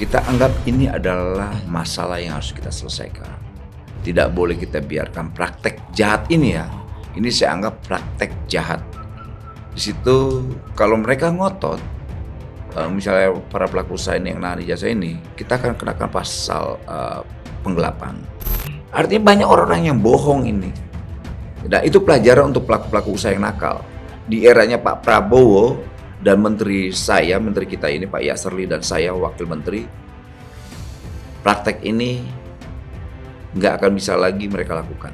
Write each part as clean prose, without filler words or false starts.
Kita anggap ini adalah masalah yang harus kita selesaikan. Tidak boleh kita biarkan praktek jahat ini ya. Ini saya anggap praktek jahat. Di situ kalau mereka ngotot, misalnya para pelaku usaha ini yang nahan ijazah ini, kita akan kenakan pasal penggelapan. Artinya banyak orang yang bohong ini. Dan itu pelajaran untuk pelaku-pelaku usaha yang nakal. Di eranya Pak Prabowo dan menteri kita ini Pak Yasserli dan saya wakil menteri, praktek ini nggak akan bisa lagi mereka lakukan.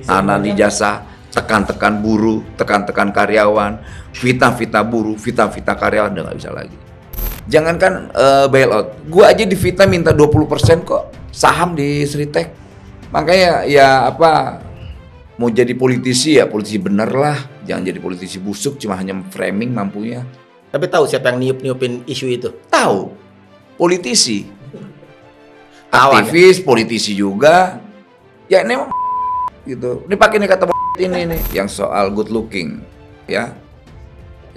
Nahan ijazah, tekan-tekan buruh, tekan-tekan karyawan, fitnah-fitnah buruh, fitnah-fitnah karyawan, udah nggak bisa lagi. Jangankan bailout, gua aja di fitnah minta 20% kok saham di Sritek. Makanya ya mau jadi politisi ya politisi bener lah, jangan jadi politisi busuk cuma hanya framing mampunya. Tapi tahu siapa yang niup-niupin isu itu? Tahu, politisi, aktivis, politisi juga. Ya ini emang gitu. Ini pakai nih kata ini nih yang soal good looking, ya.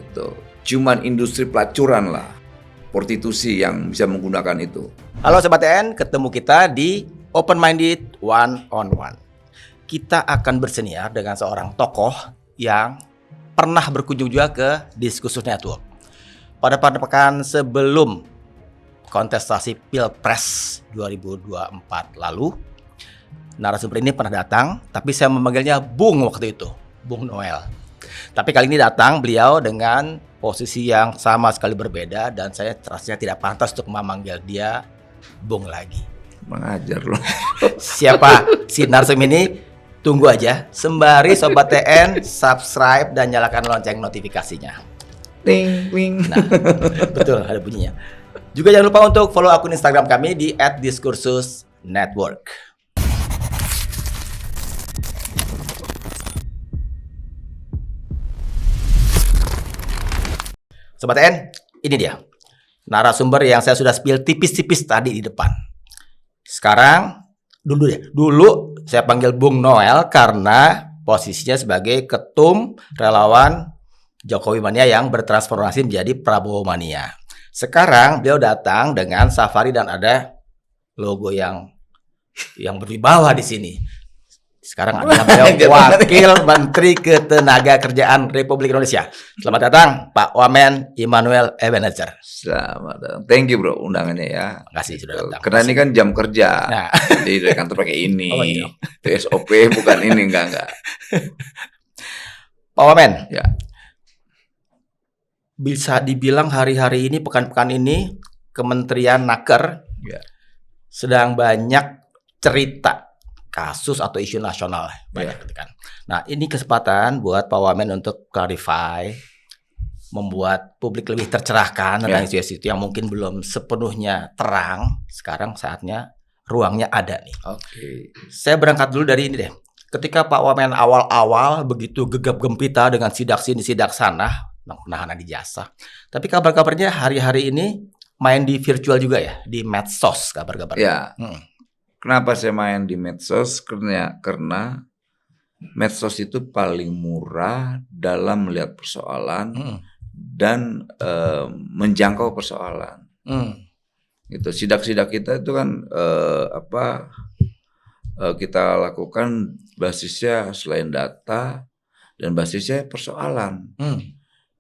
Itu cuman industri pelacuran lah, prostitusi yang bisa menggunakan itu. Halo Sobat TN, ketemu kita di Open Minded One on One. Kita akan berseniar dengan seorang tokoh yang pernah berkunjung juga ke Diskursus Network. Pada pekan sebelum kontestasi Pilpres 2024 lalu, narasumber ini pernah datang, tapi saya memanggilnya Bung waktu itu, Bung Noel. Tapi kali ini datang beliau dengan posisi yang sama sekali berbeda dan saya rasanya tidak pantas untuk memanggil dia Bung lagi. Mengajar loh. Siapa si narasumber ini? Tunggu aja, sembari Sobat TN subscribe dan nyalakan lonceng notifikasinya. Ting, ting. Nah, betul ada bunyinya. Juga jangan lupa untuk follow akun Instagram kami di @diskursusnetwork. Sobat TN, ini dia narasumber yang saya sudah spill tipis-tipis tadi di depan. Sekarang Dulu saya panggil Bung Noel karena posisinya sebagai ketum relawan Jokowi Mania yang bertransformasi menjadi Prabowo Mania. Sekarang beliau datang dengan safari dan ada logo yang berwibawa di sini. Sekarang adalah beliau Wakil Menteri Ketenagakerjaan Republik Indonesia. Selamat datang Pak Wamen Immanuel Ebenezer. Selamat datang. Thank you bro undangannya ya. Makasih sudah datang. Karena ini kan jam kerja. Nah. Jadi dari kantor pakai ini. Oh, iya. Itu SOP bukan ini enggak. Pak Wamen. Ya. Bisa dibilang hari-hari ini pekan-pekan ini Kementerian Naker sedang banyak cerita kasus atau isu nasional banyak kan. Nah, ini kesempatan buat Pak Wamen untuk clarify, membuat publik lebih tercerahkan tentang isu-isu itu yang mungkin belum sepenuhnya terang. Sekarang saatnya ruangnya ada nih. Oke. Saya berangkat dulu dari ini deh. Ketika Pak Wamen awal-awal begitu gegap gempita dengan sidak sini sidak sana, penahanan ijazah. Tapi kabar-kabarnya hari-hari ini main di virtual juga ya, di medsos kabar-kabarnya. Ya. Kenapa saya main di medsos? Karena medsos itu paling murah dalam melihat persoalan dan menjangkau persoalan. Gitu. Sidak-sidak kita itu kan kita lakukan basisnya selain data dan basisnya persoalan.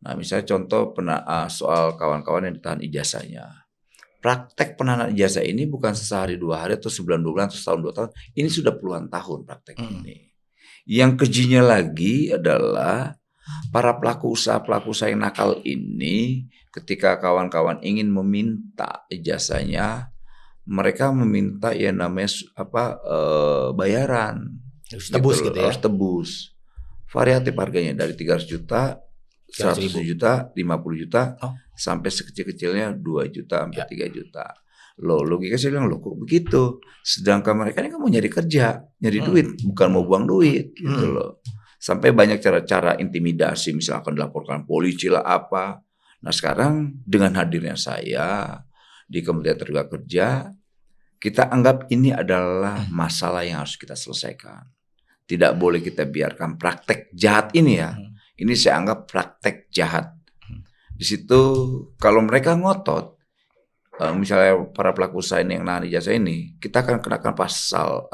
Nah, misalnya contoh soal kawan-kawan yang ditahan ijazahnya. Praktek penahanan ijazah ini bukan sehari 2 hari atau sebulan 2 bulan atau setahun 2 tahun. Ini sudah puluhan tahun praktek ini. Yang kejinya lagi adalah para pelaku usaha yang nakal ini ketika kawan-kawan ingin meminta ijazahnya, mereka meminta yang namanya bayaran. Harus tebus gitu ya. Harus tebus. Variatif harganya dari 300 juta, 100 juta, 50 juta, sampai sekecil-kecilnya 2 juta sampai 3 juta. Loh, logika saya bilang, loh kok begitu? Sedangkan mereka ini kan mau nyari kerja, nyari duit, bukan mau buang duit gitu loh. Sampai banyak cara-cara intimidasi, misalkan dilaporkan polisi lah apa. Nah sekarang dengan hadirnya saya di Kementerian Tenaga kita anggap ini adalah masalah yang harus kita selesaikan. Tidak boleh kita biarkan praktek jahat ini ya. Ini saya anggap praktek jahat. Di situ kalau mereka ngotot, misalnya para pelaku usaha ini yang nahan ijazah ini, kita akan kenakan pasal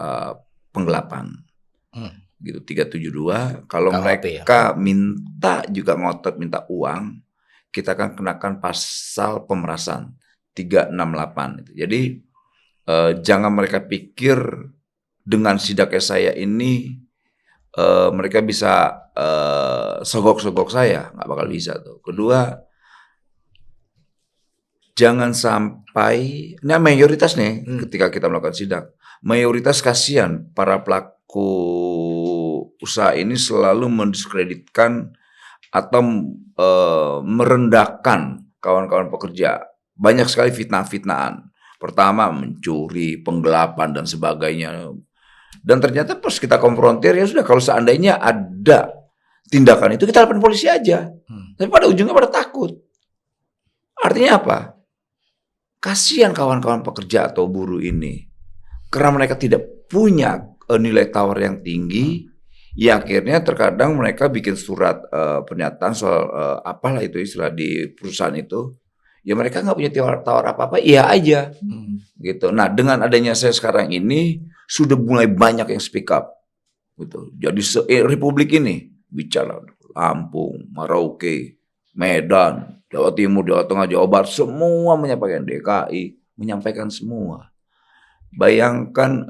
penggelapan. Gitu 372. Kalau KUHP mereka minta juga ngotot minta uang, kita akan kenakan pasal pemerasan 368. Jadi jangan mereka pikir dengan sidaknya saya ini mereka bisa sogok-sogok saya, nggak bakal bisa tuh. Kedua, jangan sampai, nah mayoritas nih ketika kita melakukan sidak, mayoritas kasihan para pelaku usaha ini selalu mendiskreditkan atau merendahkan kawan-kawan pekerja. Banyak sekali fitnah-fitnahan. Pertama mencuri, penggelapan dan sebagainya. Dan ternyata pas kita konfrontir, ya sudah, kalau seandainya ada tindakan itu kita laporin polisi aja. Tapi pada ujungnya pada takut. Artinya apa? Kasihan kawan-kawan pekerja atau buruh ini. Karena mereka tidak punya nilai tawar yang tinggi, ya akhirnya terkadang mereka bikin surat pernyataan soal apalah itu istilah di perusahaan itu. Ya mereka nggak punya tawar apa-apa, iya aja. Gitu. Nah, dengan adanya saya sekarang ini sudah mulai banyak yang speak up. Gitu. Jadi Republik ini bicara Lampung, Merauke, Medan, Jawa Timur, Jawa Tengah, Jawa Barat, semua menyampaikan, DKI menyampaikan semua. Bayangkan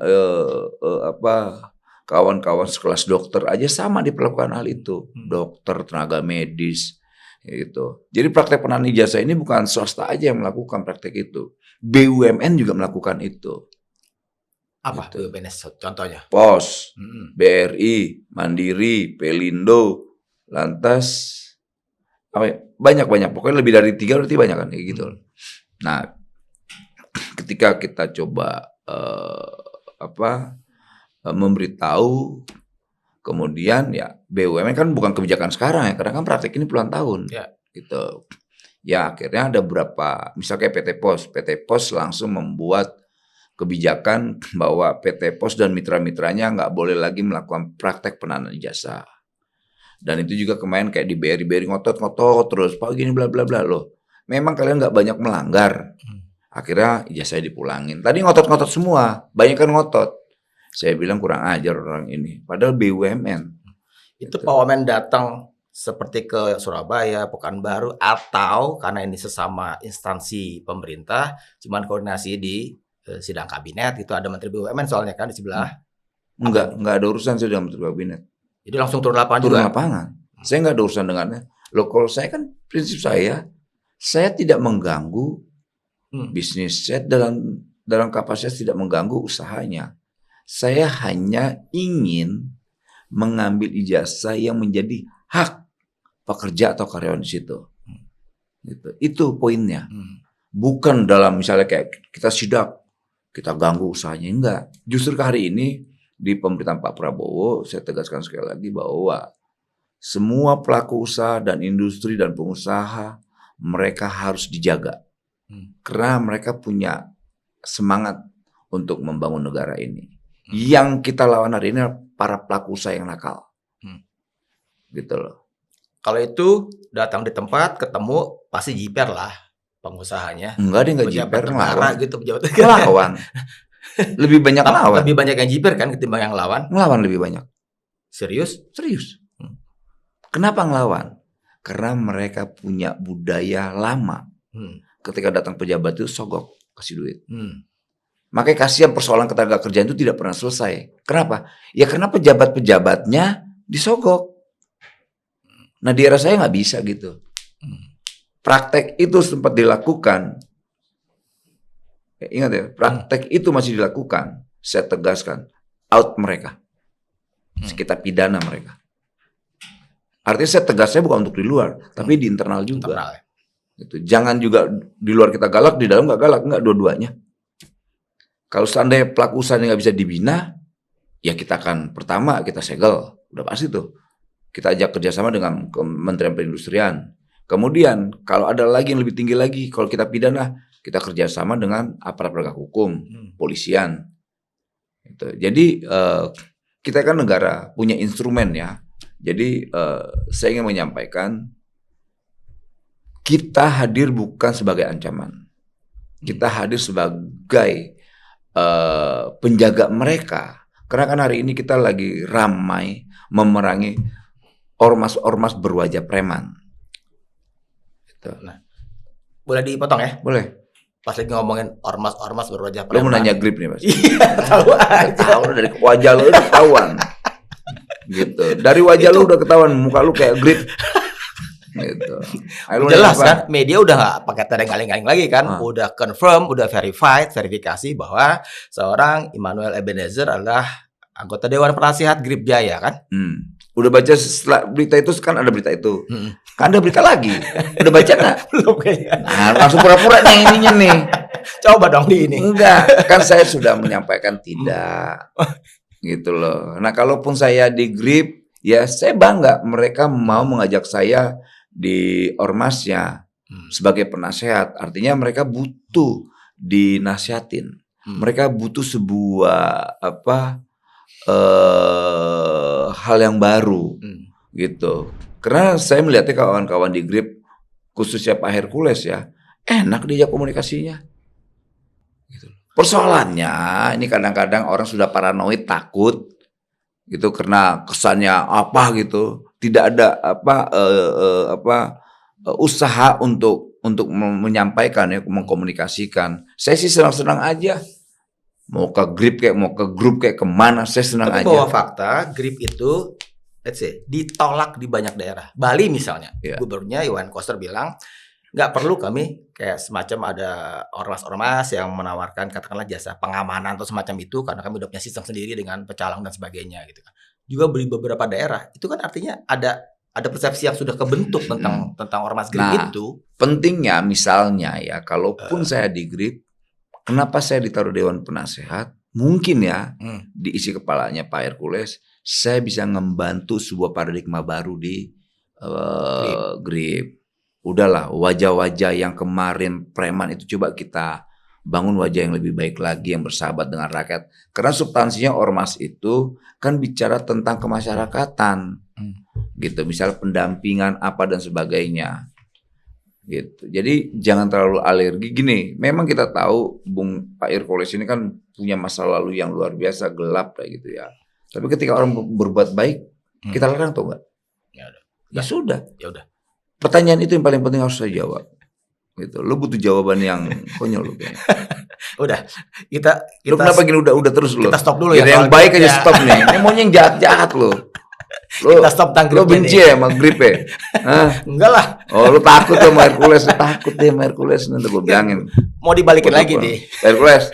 kawan-kawan sekelas dokter aja sama diperlakukan hal itu. Dokter, tenaga medis, gitu. Jadi praktek penahanan ijazah ini bukan swasta aja yang melakukan praktek itu. BUMN juga melakukan itu. Apa Gitu. BUMN contohnya? Pos, BRI, Mandiri, Pelindo, lantas banyak-banyak. Pokoknya lebih dari 3 berarti banyak kan kayak gitu. Nah, ketika kita coba memberitahu, kemudian ya BUMN kan bukan kebijakan sekarang ya, karena kan praktek ini puluhan tahun, gitu. Ya akhirnya ada beberapa, misalnya kayak PT Pos langsung membuat kebijakan bahwa PT Pos dan mitra-mitranya nggak boleh lagi melakukan praktek penahanan ijazah. Dan itu juga kemarin kayak di BRI ngotot-ngotot terus, Pak gini bla bla bla loh. Memang kalian nggak banyak melanggar. Akhirnya ijazahnya dipulangin. Tadi ngotot-ngotot semua, banyak kan ngotot. Saya bilang kurang ajar orang ini. Padahal BUMN. Itu Pak Wamen datang seperti ke Surabaya, Pekanbaru, atau karena ini sesama instansi pemerintah, cuman koordinasi di sidang kabinet, itu ada Menteri BUMN soalnya kan di sebelah. Enggak ada urusan saya dengan Menteri Kabinet. Jadi langsung turun lapangan Turun juga? lapangan. Saya nggak ada urusan dengannya. Loh kalau saya kan prinsip saya tidak mengganggu bisnis. Saya dalam kapasitas tidak mengganggu usahanya. Saya hanya ingin mengambil ijazah yang menjadi hak pekerja atau karyawan di situ. Gitu. Itu poinnya. Bukan dalam misalnya kayak kita sidak, kita ganggu usahanya. Enggak. Justru hari ini di pemerintahan Pak Prabowo, saya tegaskan sekali lagi bahwa semua pelaku usaha dan industri dan pengusaha, mereka harus dijaga. Karena mereka punya semangat untuk membangun negara ini. Yang kita lawan hari ini para pelaku usaha yang nakal. Gitu loh. Kalau itu datang di tempat, ketemu, pasti jiper lah pengusahanya. Enggak, dia enggak jiper, ngelawan. Gitu, pejabat ngelawan. Lebih banyak ngelawan. Lebih banyak yang jiper kan ketimbang yang lawan. Ngelawan lebih banyak. Serius? Serius. Kenapa ngelawan? Karena mereka punya budaya lama. Ketika datang pejabat itu sogok, kasih duit. Makanya kasihan persoalan ketenaga kerjaan itu tidak pernah selesai. Kenapa? Ya karena pejabat-pejabatnya disogok. Nah di era saya nggak bisa gitu. Praktek itu sempat dilakukan. Ingat ya, praktek itu masih dilakukan. Saya tegaskan, out mereka. Kita pidana mereka. Artinya saya tegasnya bukan untuk di luar, tapi di internal juga. Internal, ya. Gitu. Jangan juga di luar kita galak, di dalam nggak galak, nggak dua-duanya. Kalau seandainya pelaku usaha nggak bisa dibina, ya kita akan pertama kita segel, udah pasti tuh. Kita ajak kerjasama dengan Kementerian Perindustrian. Kemudian kalau ada lagi yang lebih tinggi lagi, kalau kita pidana, kita kerjasama dengan aparat penegak hukum, polisian. Gitu. Jadi kita kan negara punya instrumen ya. Jadi saya ingin menyampaikan, kita hadir bukan sebagai ancaman. Kita hadir sebagai penjaga mereka. Karena kan hari ini kita lagi ramai memerangi ormas-ormas berwajah preman. Gitu. Nah, boleh dipotong ya? Boleh. Pas lagi ngomongin ormas-ormas berwajah Lo mau preman. nanya grip nih, Mas? Iya, tahu aja. Tahu dari wajah lo udah ketahuan. Gitu. Dari wajah lo udah ketahuan, muka lo kayak grip. Gitu. Ayo, lu Jelas nanya apa? kan, media udah nggak pakai tanda galing-galing lagi kan, udah confirm, udah verifikasi bahwa seorang Immanuel Ebenezer adalah anggota Dewan Penasihat Grip Jaya kan. Udah baca setelah berita itu, kan ada berita itu. Kan ada berita lagi. Udah baca nggak? Belum kayaknya. Nah, langsung pura-pura nih ininya nih. Coba dong di ini. Enggak, kan saya sudah menyampaikan tidak. Gitu loh. Nah, kalaupun saya di Grip, ya saya bangga mereka mau mengajak saya di ormasnya sebagai penasehat. Artinya mereka butuh dinasihatin. Mereka butuh sebuah hal yang baru gitu. Karena saya melihatnya kawan-kawan di Grip, khususnya Pak Hercules ya, enak diajak komunikasinya. Gitu. Persoalannya ini kadang-kadang orang sudah paranoid, takut gitu karena kesannya apa gitu. Tidak ada usaha untuk menyampaikan ya, mengkomunikasikan. Saya sih senang-senang aja. Mau ke Grip kayak mau ke grup kayak kemana, saya senang Tapi aja. bahwa fakta Grip itu, let's say, ditolak di banyak daerah. Bali misalnya, gubernurnya Iwan Koster bilang nggak perlu kami kayak semacam ada ormas-ormas yang menawarkan katakanlah jasa pengamanan atau semacam itu karena kami udah punya sistem sendiri dengan pecalang dan sebagainya gitu kan. Juga di beberapa daerah itu kan artinya ada persepsi yang sudah kebentuk tentang ormas Grip itu. Pentingnya misalnya ya, kalaupun saya di Grip, kenapa saya ditaruh Dewan Penasehat? Mungkin ya diisi kepalanya Pak Hercules, saya bisa membantu sebuah paradigma baru di Grip. Udahlah, wajah-wajah yang kemarin preman itu coba kita bangun wajah yang lebih baik lagi, yang bersahabat dengan rakyat. Karena substansinya ormas itu kan bicara tentang kemasyarakatan, gitu. Misal pendampingan apa dan sebagainya, gitu. Jadi jangan terlalu alergi. Gini, memang kita tahu Bung Pak Hercules ini kan punya masa lalu yang luar biasa gelap kayak gitu ya. Tapi ketika orang berbuat baik, kita larang tuh enggak? Ya sudah. Ya udah. Pertanyaan itu yang paling penting harus saya jawab. Gitu. Lo butuh jawaban yang konyol lo kayaknya. Udah, kita Lo kenapa gini udah terus lo? Kita stop dulu ya. Yang baik aja stop nih. Ini maunya yang jahat-jahat lo. Kita stop tanggrip. Lo benci ya sama Grip ya? Enggak lah. Oh, lo takut sama Hercules, takut deh sama Hercules, nanti gue bilangin. Mau dibalikin lagi nih. Hercules.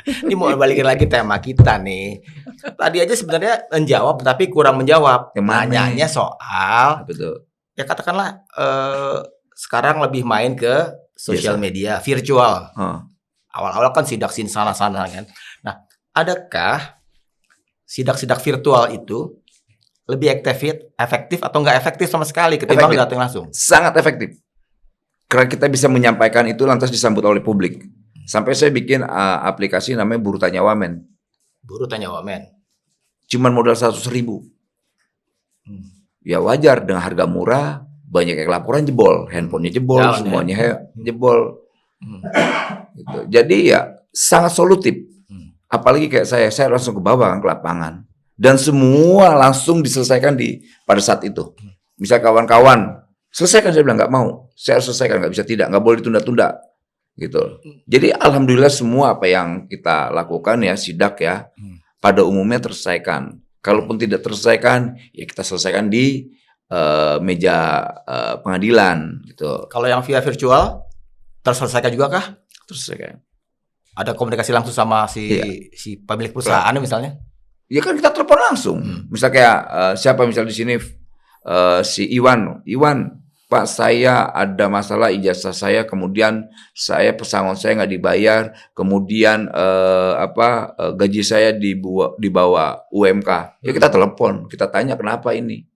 Ini mau balikin lagi tema kita nih. Tadi aja sebenarnya menjawab tapi kurang menjawab. Nanyanya soal betul. Ya katakanlah sekarang lebih main ke sosial media, virtual. Awal-awal kan sidak sana-sana kan. Nah, adakah sidak-sidak virtual itu lebih efektif atau enggak efektif sama sekali ketimbang datang langsung? Sangat efektif. Karena kita bisa menyampaikan itu lantas disambut oleh publik. Sampai saya bikin aplikasi namanya Buru Tanya Wamen. Buru Tanya Wamen. Cuman modal 100.000. Ya wajar dengan harga murah, banyak yang laporan jebol, handphonenya jebol, semuanya jebol. Gitu. Jadi ya sangat solutif. Apalagi kayak saya langsung ke bawah kan, ke lapangan. Dan semua langsung diselesaikan pada saat itu. Misal kawan-kawan, selesaikan, saya bilang nggak mau. Saya harus selesaikan, nggak bisa tidak, nggak boleh ditunda-tunda. Gitu. Jadi alhamdulillah semua apa yang kita lakukan ya sidak ya pada umumnya terselesaikan. Kalaupun tidak terselesaikan ya kita selesaikan di meja pengadilan gitu. Kalau yang via virtual terselesaikan juga kah? Terselesaikan. Ada komunikasi langsung sama si pemilik perusahaan misalnya? Ya kan kita telepon langsung. Misal kayak siapa misal di sini si Iwan, Pak, saya ada masalah ijazah saya, kemudian saya pesangon saya nggak dibayar, kemudian gaji saya di bawah UMK. Ya kita telepon, kita tanya kenapa ini,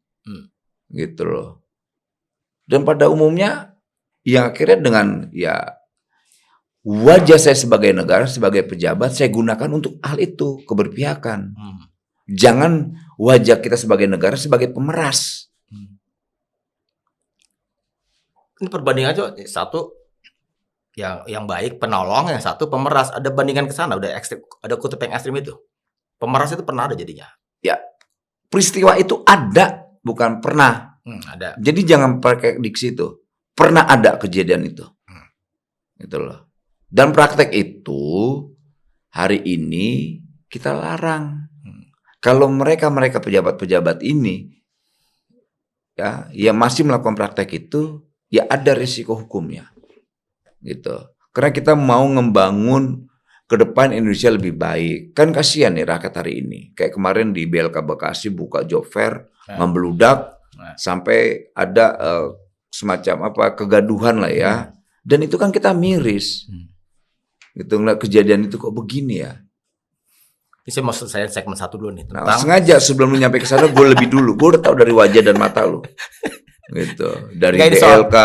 gitu loh. Dan pada umumnya, yang akhirnya dengan ya wajah saya sebagai negara, sebagai pejabat, saya gunakan untuk hal itu, keberpihakan. Jangan wajah kita sebagai negara sebagai pemeras. Ini perbandingan aja, satu yang baik penolong, yang satu pemeras. Ada bandingan ke sana, udah ekstrim, ada kutub yang ekstrim itu. Pemeras itu pernah ada jadinya. Ya, peristiwa itu ada, bukan pernah. Ada. Jadi jangan pakai diksi itu. Pernah ada kejadian itu. Gitu loh. Dan praktek itu hari ini kita larang. Kalau mereka pejabat-pejabat ini ya masih melakukan praktek itu, ya ada risiko hukumnya. Gitu. Karena kita mau membangun ke depan Indonesia lebih baik. Kan kasihan nih rakyat hari ini. Kayak kemarin di BLK Bekasi buka job fair, membludak sampai ada semacam kegaduhan lah ya. Dan itu kan kita miris. Gitu, ngeliat kejadian itu kok begini ya. Ini saya mau selesai segmen 1 dulu nih tentang sengaja sebelum lu nyampe ke sana gue lebih dulu. Gue udah tahu dari wajah dan mata lu. Gitu. Dari DLK,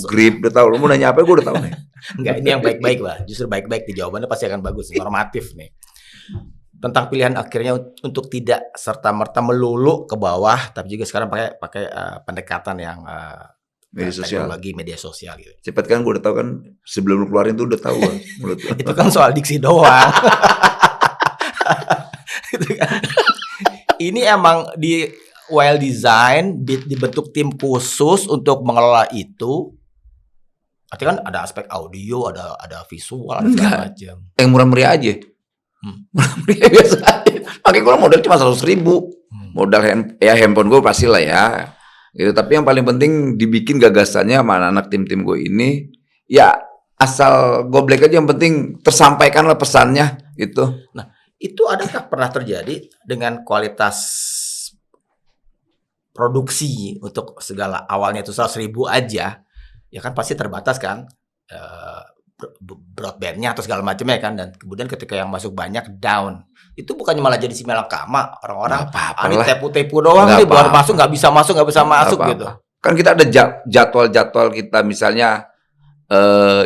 grip, udah tahu. Lu mau nanya apa gue udah tahu nih. Enggak, ini yang baik-baik lah. Justru baik-baik, di jawabannya pasti akan bagus, normatif nih. Tentang pilihan akhirnya untuk tidak serta-merta melulu ke bawah, tapi juga sekarang pakai pendekatan yang media sosial. Teknologi media sosial gitu. Cepat kan gue udah tahu kan, sebelum lu keluarin tuh udah tahu kan. Itu kan soal diksi doang. Gitu kan. Ini emang well design, dibentuk tim khusus untuk mengelola itu. Artinya kan ada aspek audio, ada visual, ada segala macam. Yang murah meriah aja. Murah meriah biasa aja. Pakai gue modal cuma 100.000. Modal handphone gue pasti lah ya. Gitu. Tapi yang paling penting dibikin gagasannya sama anak-anak tim-tim gue ini. Ya asal goblek aja, yang penting tersampaikan lah pesannya gitu. Nah, itu adakah pernah terjadi dengan kualitas produksi untuk segala awalnya itu 100.000 aja, ya kan pasti terbatas kan broadbandnya atau segala macamnya kan, dan kemudian ketika yang masuk banyak down, itu bukannya malah jadi simalakama orang-orang ini tepu-tepu doang nih, baru masuk nggak bisa masuk gitu. Kan kita ada jadwal kita, misalnya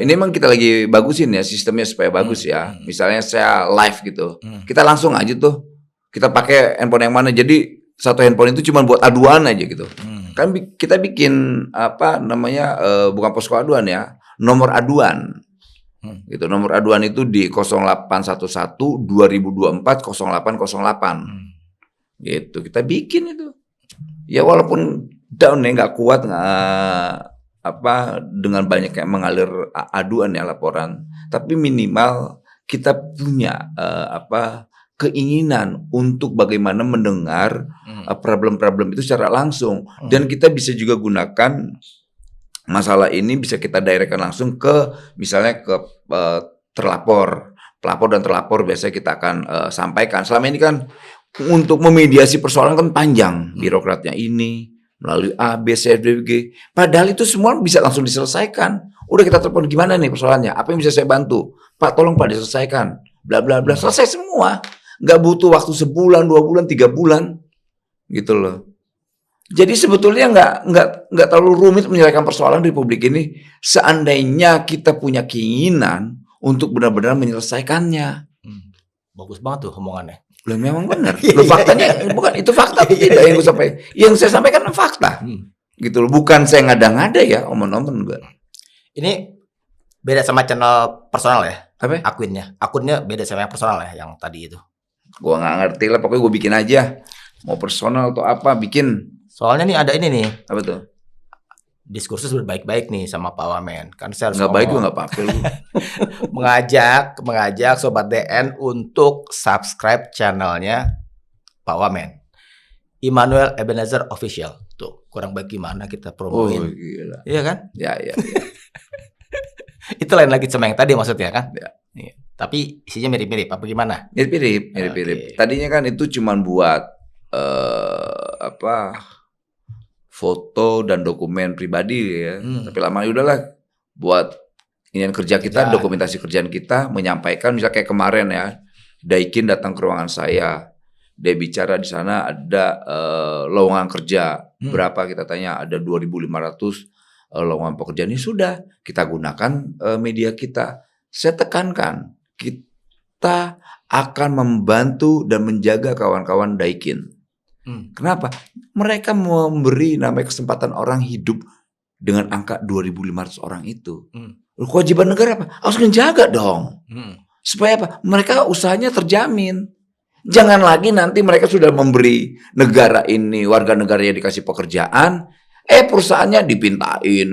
ini emang kita lagi bagusin ya sistemnya supaya bagus ya. Misalnya saya live gitu, kita langsung aja tuh kita pakai handphone yang mana. Jadi satu handphone itu cuma buat aduan aja gitu. Kan kita bikin bukan posko aduan ya, nomor aduan. Gitu. Nomor aduan itu di 0811 2024 0808. Gitu. Kita bikin itu. Ya walaupun down ya, nggak kuat, dengan banyak yang mengalir aduan ya, laporan, tapi minimal kita punya keinginan untuk bagaimana mendengar problem-problem itu secara langsung, dan kita bisa juga gunakan masalah ini, bisa kita directkan langsung ke misalnya ke pelapor dan terlapor. Biasanya kita akan sampaikan. Selama ini kan untuk memediasi persoalan kan panjang birokratnya ini, melalui A, B, C, D, G. Padahal itu semua bisa langsung diselesaikan. Udah kita telepon, gimana nih persoalannya? Apa yang bisa saya bantu? Pak, tolong Pak diselesaikan. Bla bla bla. Selesai semua. Nggak butuh waktu sebulan, 2 bulan, 3 bulan. Gitu loh. Jadi sebetulnya nggak terlalu rumit menyelesaikan persoalan di Republik ini, seandainya kita punya keinginan untuk benar-benar menyelesaikannya. Bagus banget tuh omongannya. Loh, memang benar. Loh, faktanya bukan itu fakta atau tidak yang gue sampaikan. Yang saya sampaikan fakta. Gitu loh. Bukan saya ngada-ngada ya, omong-omong gue. Ini beda sama channel personal ya? Apa? Akunnya beda sama yang personal ya, yang tadi itu. Gue nggak ngerti lah, pokoknya gue bikin aja. Mau personal atau apa, bikin. Soalnya nih ada ini nih. Apa tuh? Diskursus berbaik-baik nih sama Pak Wamen. Kan saya harus nggak baik, gue nggak apa-apa. mengajak Sobat DN untuk subscribe channelnya Pak Wamen, Immanuel Ebenezer Official. Tuh, kurang baik gimana kita promoin. Oh, gila. Iya kan? Ya. Itu lain lagi sama yang tadi maksudnya kan? Ya. Iya. Tapi isinya mirip-mirip apa gimana? Mirip-mirip. Okay. Tadinya kan itu cuman buat foto dan dokumen pribadi ya. Tapi lama udahlah buat inian kerja kita, dokumentasi kerjaan kita, menyampaikan. Misalnya kayak kemarin ya, Daikin datang ke ruangan saya, dia bicara di sana ada lowongan kerja berapa, kita tanya ada 2.500 lowongan pekerjaan. Ini sudah kita gunakan media kita. Saya tekankan kita akan membantu dan menjaga kawan-kawan Daikin. Kenapa? Mereka memberi namanya kesempatan orang hidup dengan angka 2.500 orang itu. Kewajiban negara apa? Harus menjaga dong. Hmm. Supaya apa? Mereka usahanya terjamin. Jangan lagi nanti mereka sudah memberi negara ini, warga negaranya dikasih pekerjaan, perusahaannya dipintain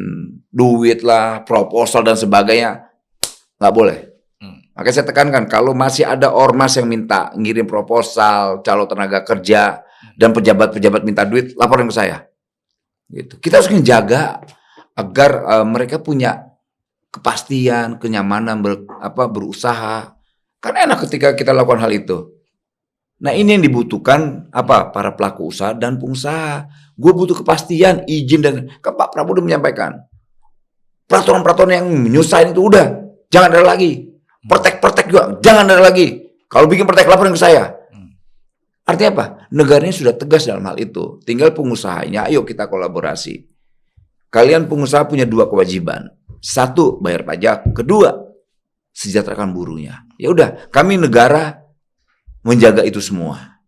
duit lah, proposal dan sebagainya. Nggak boleh. Makanya saya tekankan, kalau masih ada ormas yang minta ngirim proposal, calon tenaga kerja, dan pejabat-pejabat minta duit, laporin ke saya. Gitu. Kita harus menjaga agar mereka punya kepastian, kenyamanan berusaha. Kan enak ketika kita lakukan hal itu. Nah, ini yang dibutuhkan para pelaku usaha dan pengusaha. Gue butuh kepastian, izin, dan Pak Prabowo udah menyampaikan peraturan-peraturan yang menyusahin itu udah jangan ada lagi. Pertek juga jangan ada lagi. Kalau bikin pertek laporin ke saya. Artinya apa? Negaranya sudah tegas dalam hal itu. Tinggal pengusahanya, ayo kita kolaborasi. Kalian pengusaha punya 2 kewajiban. 1, bayar pajak. 2, sejahterakan buruhnya. Ya udah, kami negara menjaga itu semua.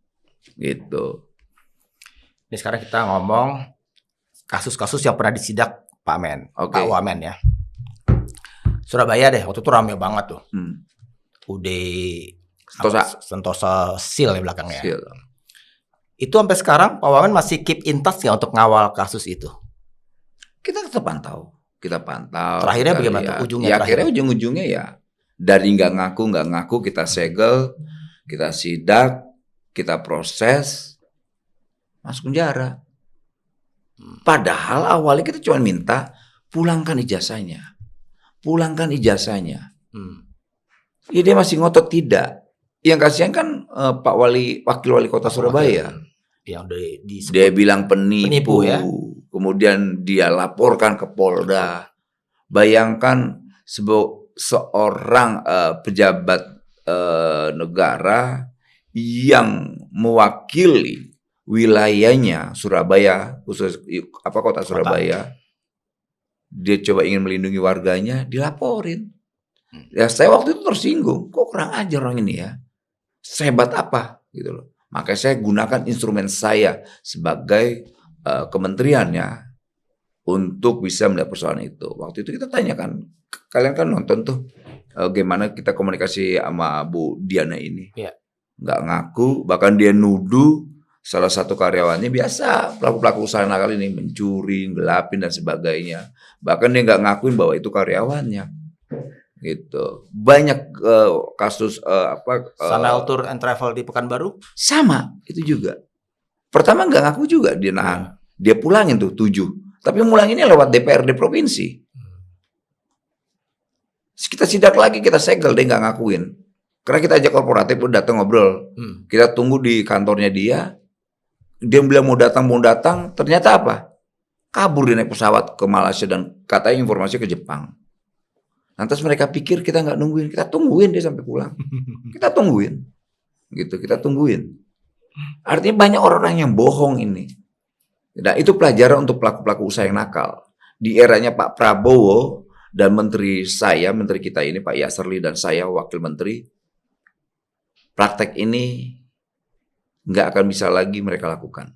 Gitu. Ini sekarang kita ngomong kasus-kasus yang pernah disidak Pak Men, Oke. Pak Wamen ya. Surabaya deh, waktu itu rame banget tuh. Udah Sentosa Sil ya belakangnya. Sil. Itu sampai sekarang Pak Wamen masih keep in touch nggak untuk ngawal kasus itu? Kita tetap pantau. Terakhirnya bagaimana? Ya, akhirnya ujung-ujungnya ya dari nggak ngaku kita segel, kita sidak, kita proses, masuk penjara. Padahal awalnya kita cuma minta pulangkan ijazahnya. Ya dia masih ngotot tidak. Yang kasihan kan Pak Wakil Wali Kota Surabaya. Yang Dia bilang penipu ya. Kemudian dia laporkan ke Polda. Bayangkan seorang pejabat negara yang mewakili wilayahnya Surabaya, khusus kota Surabaya, dia coba ingin melindungi warganya, dilaporin. Ya saya waktu itu tersinggung, kok kurang ajar orang ini ya, sehebat apa gitu loh. Makanya saya gunakan instrumen saya sebagai kementeriannya untuk bisa melihat persoalan itu. Waktu itu kita tanyakan, kalian kan nonton tuh gimana kita komunikasi sama Bu Diana ini. Ya. Nggak ngaku, bahkan dia nuduh salah satu karyawannya, biasa pelaku-pelaku usaha nakal ini mencuri, gelapin dan sebagainya. Bahkan dia nggak ngakuin bahwa itu karyawannya. Gitu. Banyak kasus Sanel Tour and Travel di Pekanbaru sama itu juga. Pertama nggak ngaku juga dia nahan. Dia pulangin tuh 7. Tapi mulanginnya lewat DPRD provinsi. Kita sidak lagi, kita segel, dia nggak ngakuin. Karena kita ajak korporatif udah datang ngobrol. Kita tunggu di kantornya dia. Dia bilang mau datang, ternyata apa? Kabur dia naik pesawat ke Malaysia dan katanya informasi ke Jepang. Lantas mereka pikir kita nggak nungguin, kita tungguin dia sampai pulang. Kita tungguin, gitu, kita tungguin. Artinya banyak orang yang bohong ini. Nah itu pelajaran untuk pelaku-pelaku usaha yang nakal. Di eranya Pak Prabowo dan menteri kita ini Pak Yasserli dan saya wakil menteri, praktek ini nggak akan bisa lagi mereka lakukan.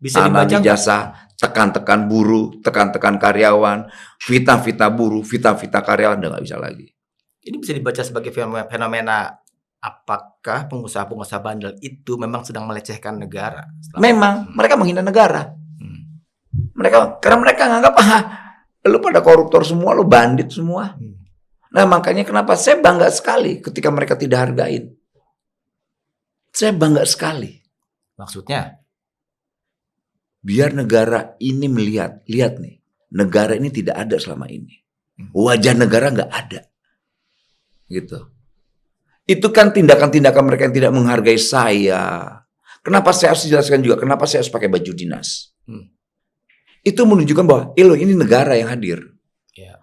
Bisa tanah dibaca jasa, tekan-tekan buruh, tekan-tekan karyawan, fitnah-fitnah buruh, fitnah-fitnah karyawan, udah nggak bisa lagi. Ini bisa dibaca sebagai fenomena apakah pengusaha-pengusaha bandel itu memang sedang melecehkan negara? Memang mereka menghina negara. Karena mereka nganggap lu pada koruptor semua, lu bandit semua. Nah makanya kenapa saya bangga sekali ketika mereka tidak hargain. Saya bangga sekali. Maksudnya? Biar negara ini lihat nih, negara ini tidak ada selama ini. Wajah negara nggak ada. Gitu. Itu kan tindakan-tindakan mereka yang tidak menghargai saya. Kenapa saya harus jelaskan juga, kenapa saya harus pakai baju dinas. Itu menunjukkan bahwa ini negara yang hadir.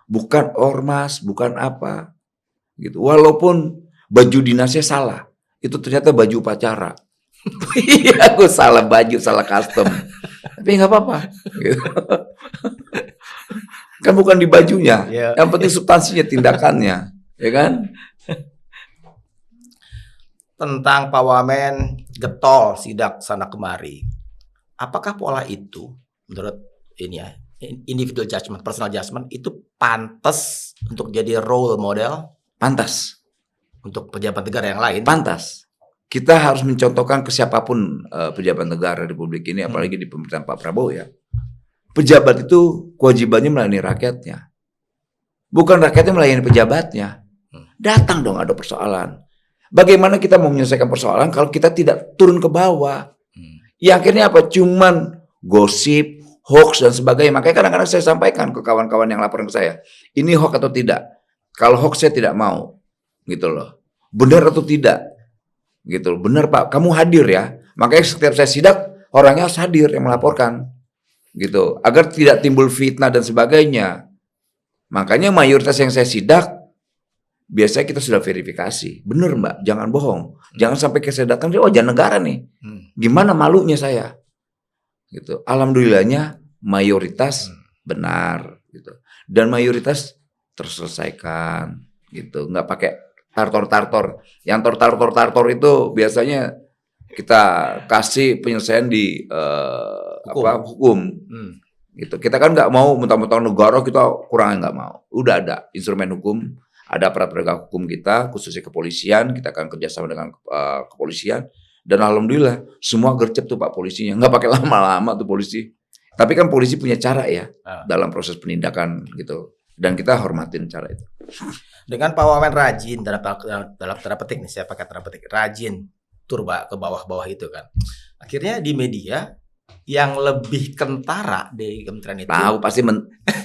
Bukan ormas, bukan apa. Gitu. Walaupun baju dinasnya salah. Itu ternyata baju upacara. Iya, aku salah baju, salah custom. Tapi nggak apa-apa. Gitu. Kan bukan di bajunya. Yang penting substansinya, tindakannya. Ya kan? Tentang Pak Wamen getol sidak sana kemari. Apakah pola itu menurut ini ya individual judgment, personal judgment itu pantas untuk jadi role model Pantas. untuk pejabat negara yang lain. Pantas. Kita harus mencontohkan ke siapapun pejabat negara Republik ini, apalagi di pemerintahan Pak Prabowo ya. Pejabat itu kewajibannya melayani rakyatnya. Bukan rakyatnya melayani pejabatnya. Datang dong ada persoalan. Bagaimana kita mau menyelesaikan persoalan kalau kita tidak turun ke bawah? Ya akhirnya apa? Cuman gosip, hoax dan sebagainya. Makanya kadang-kadang saya sampaikan ke kawan-kawan yang laporan ke saya, ini hoax atau tidak? Kalau hoax saya tidak mau, gitu loh. Benar atau tidak? Gitu loh. Benar Pak, kamu hadir ya. Makanya setiap saya sidak, orangnya harus hadir yang melaporkan. Gitu, agar tidak timbul fitnah dan sebagainya. Makanya mayoritas yang saya sidak, biasanya kita sudah verifikasi. Benar Mbak, jangan bohong. Jangan sampai saya datang, oh jangan negara nih. Gimana malunya saya? Gitu. Alhamdulillahnya mayoritas benar gitu. Dan mayoritas terselesaikan gitu. Nggak pakai tartor-tartor. Yang tartor-tartor itu biasanya kita kasih penyelesaian di hukum. Gitu. Kita kan nggak mau mentang-mentang negara kita kurangnya nggak mau. Udah ada instrumen hukum, ada aparat penegak hukum kita, khususnya kepolisian. Kita akan kerjasama dengan kepolisian. Dan alhamdulillah semua gercep tuh Pak polisinya, nggak pakai lama-lama tuh polisi. Tapi kan polisi punya cara ya dalam proses penindakan gitu. Dan kita hormatin cara itu. Dengan Pak Wamen rajin dalam tanda petik nih, saya pakai tanda petik, rajin turba ke bawah-bawah itu kan. Akhirnya di media yang lebih kentara di kementerian itu. Tahu pasti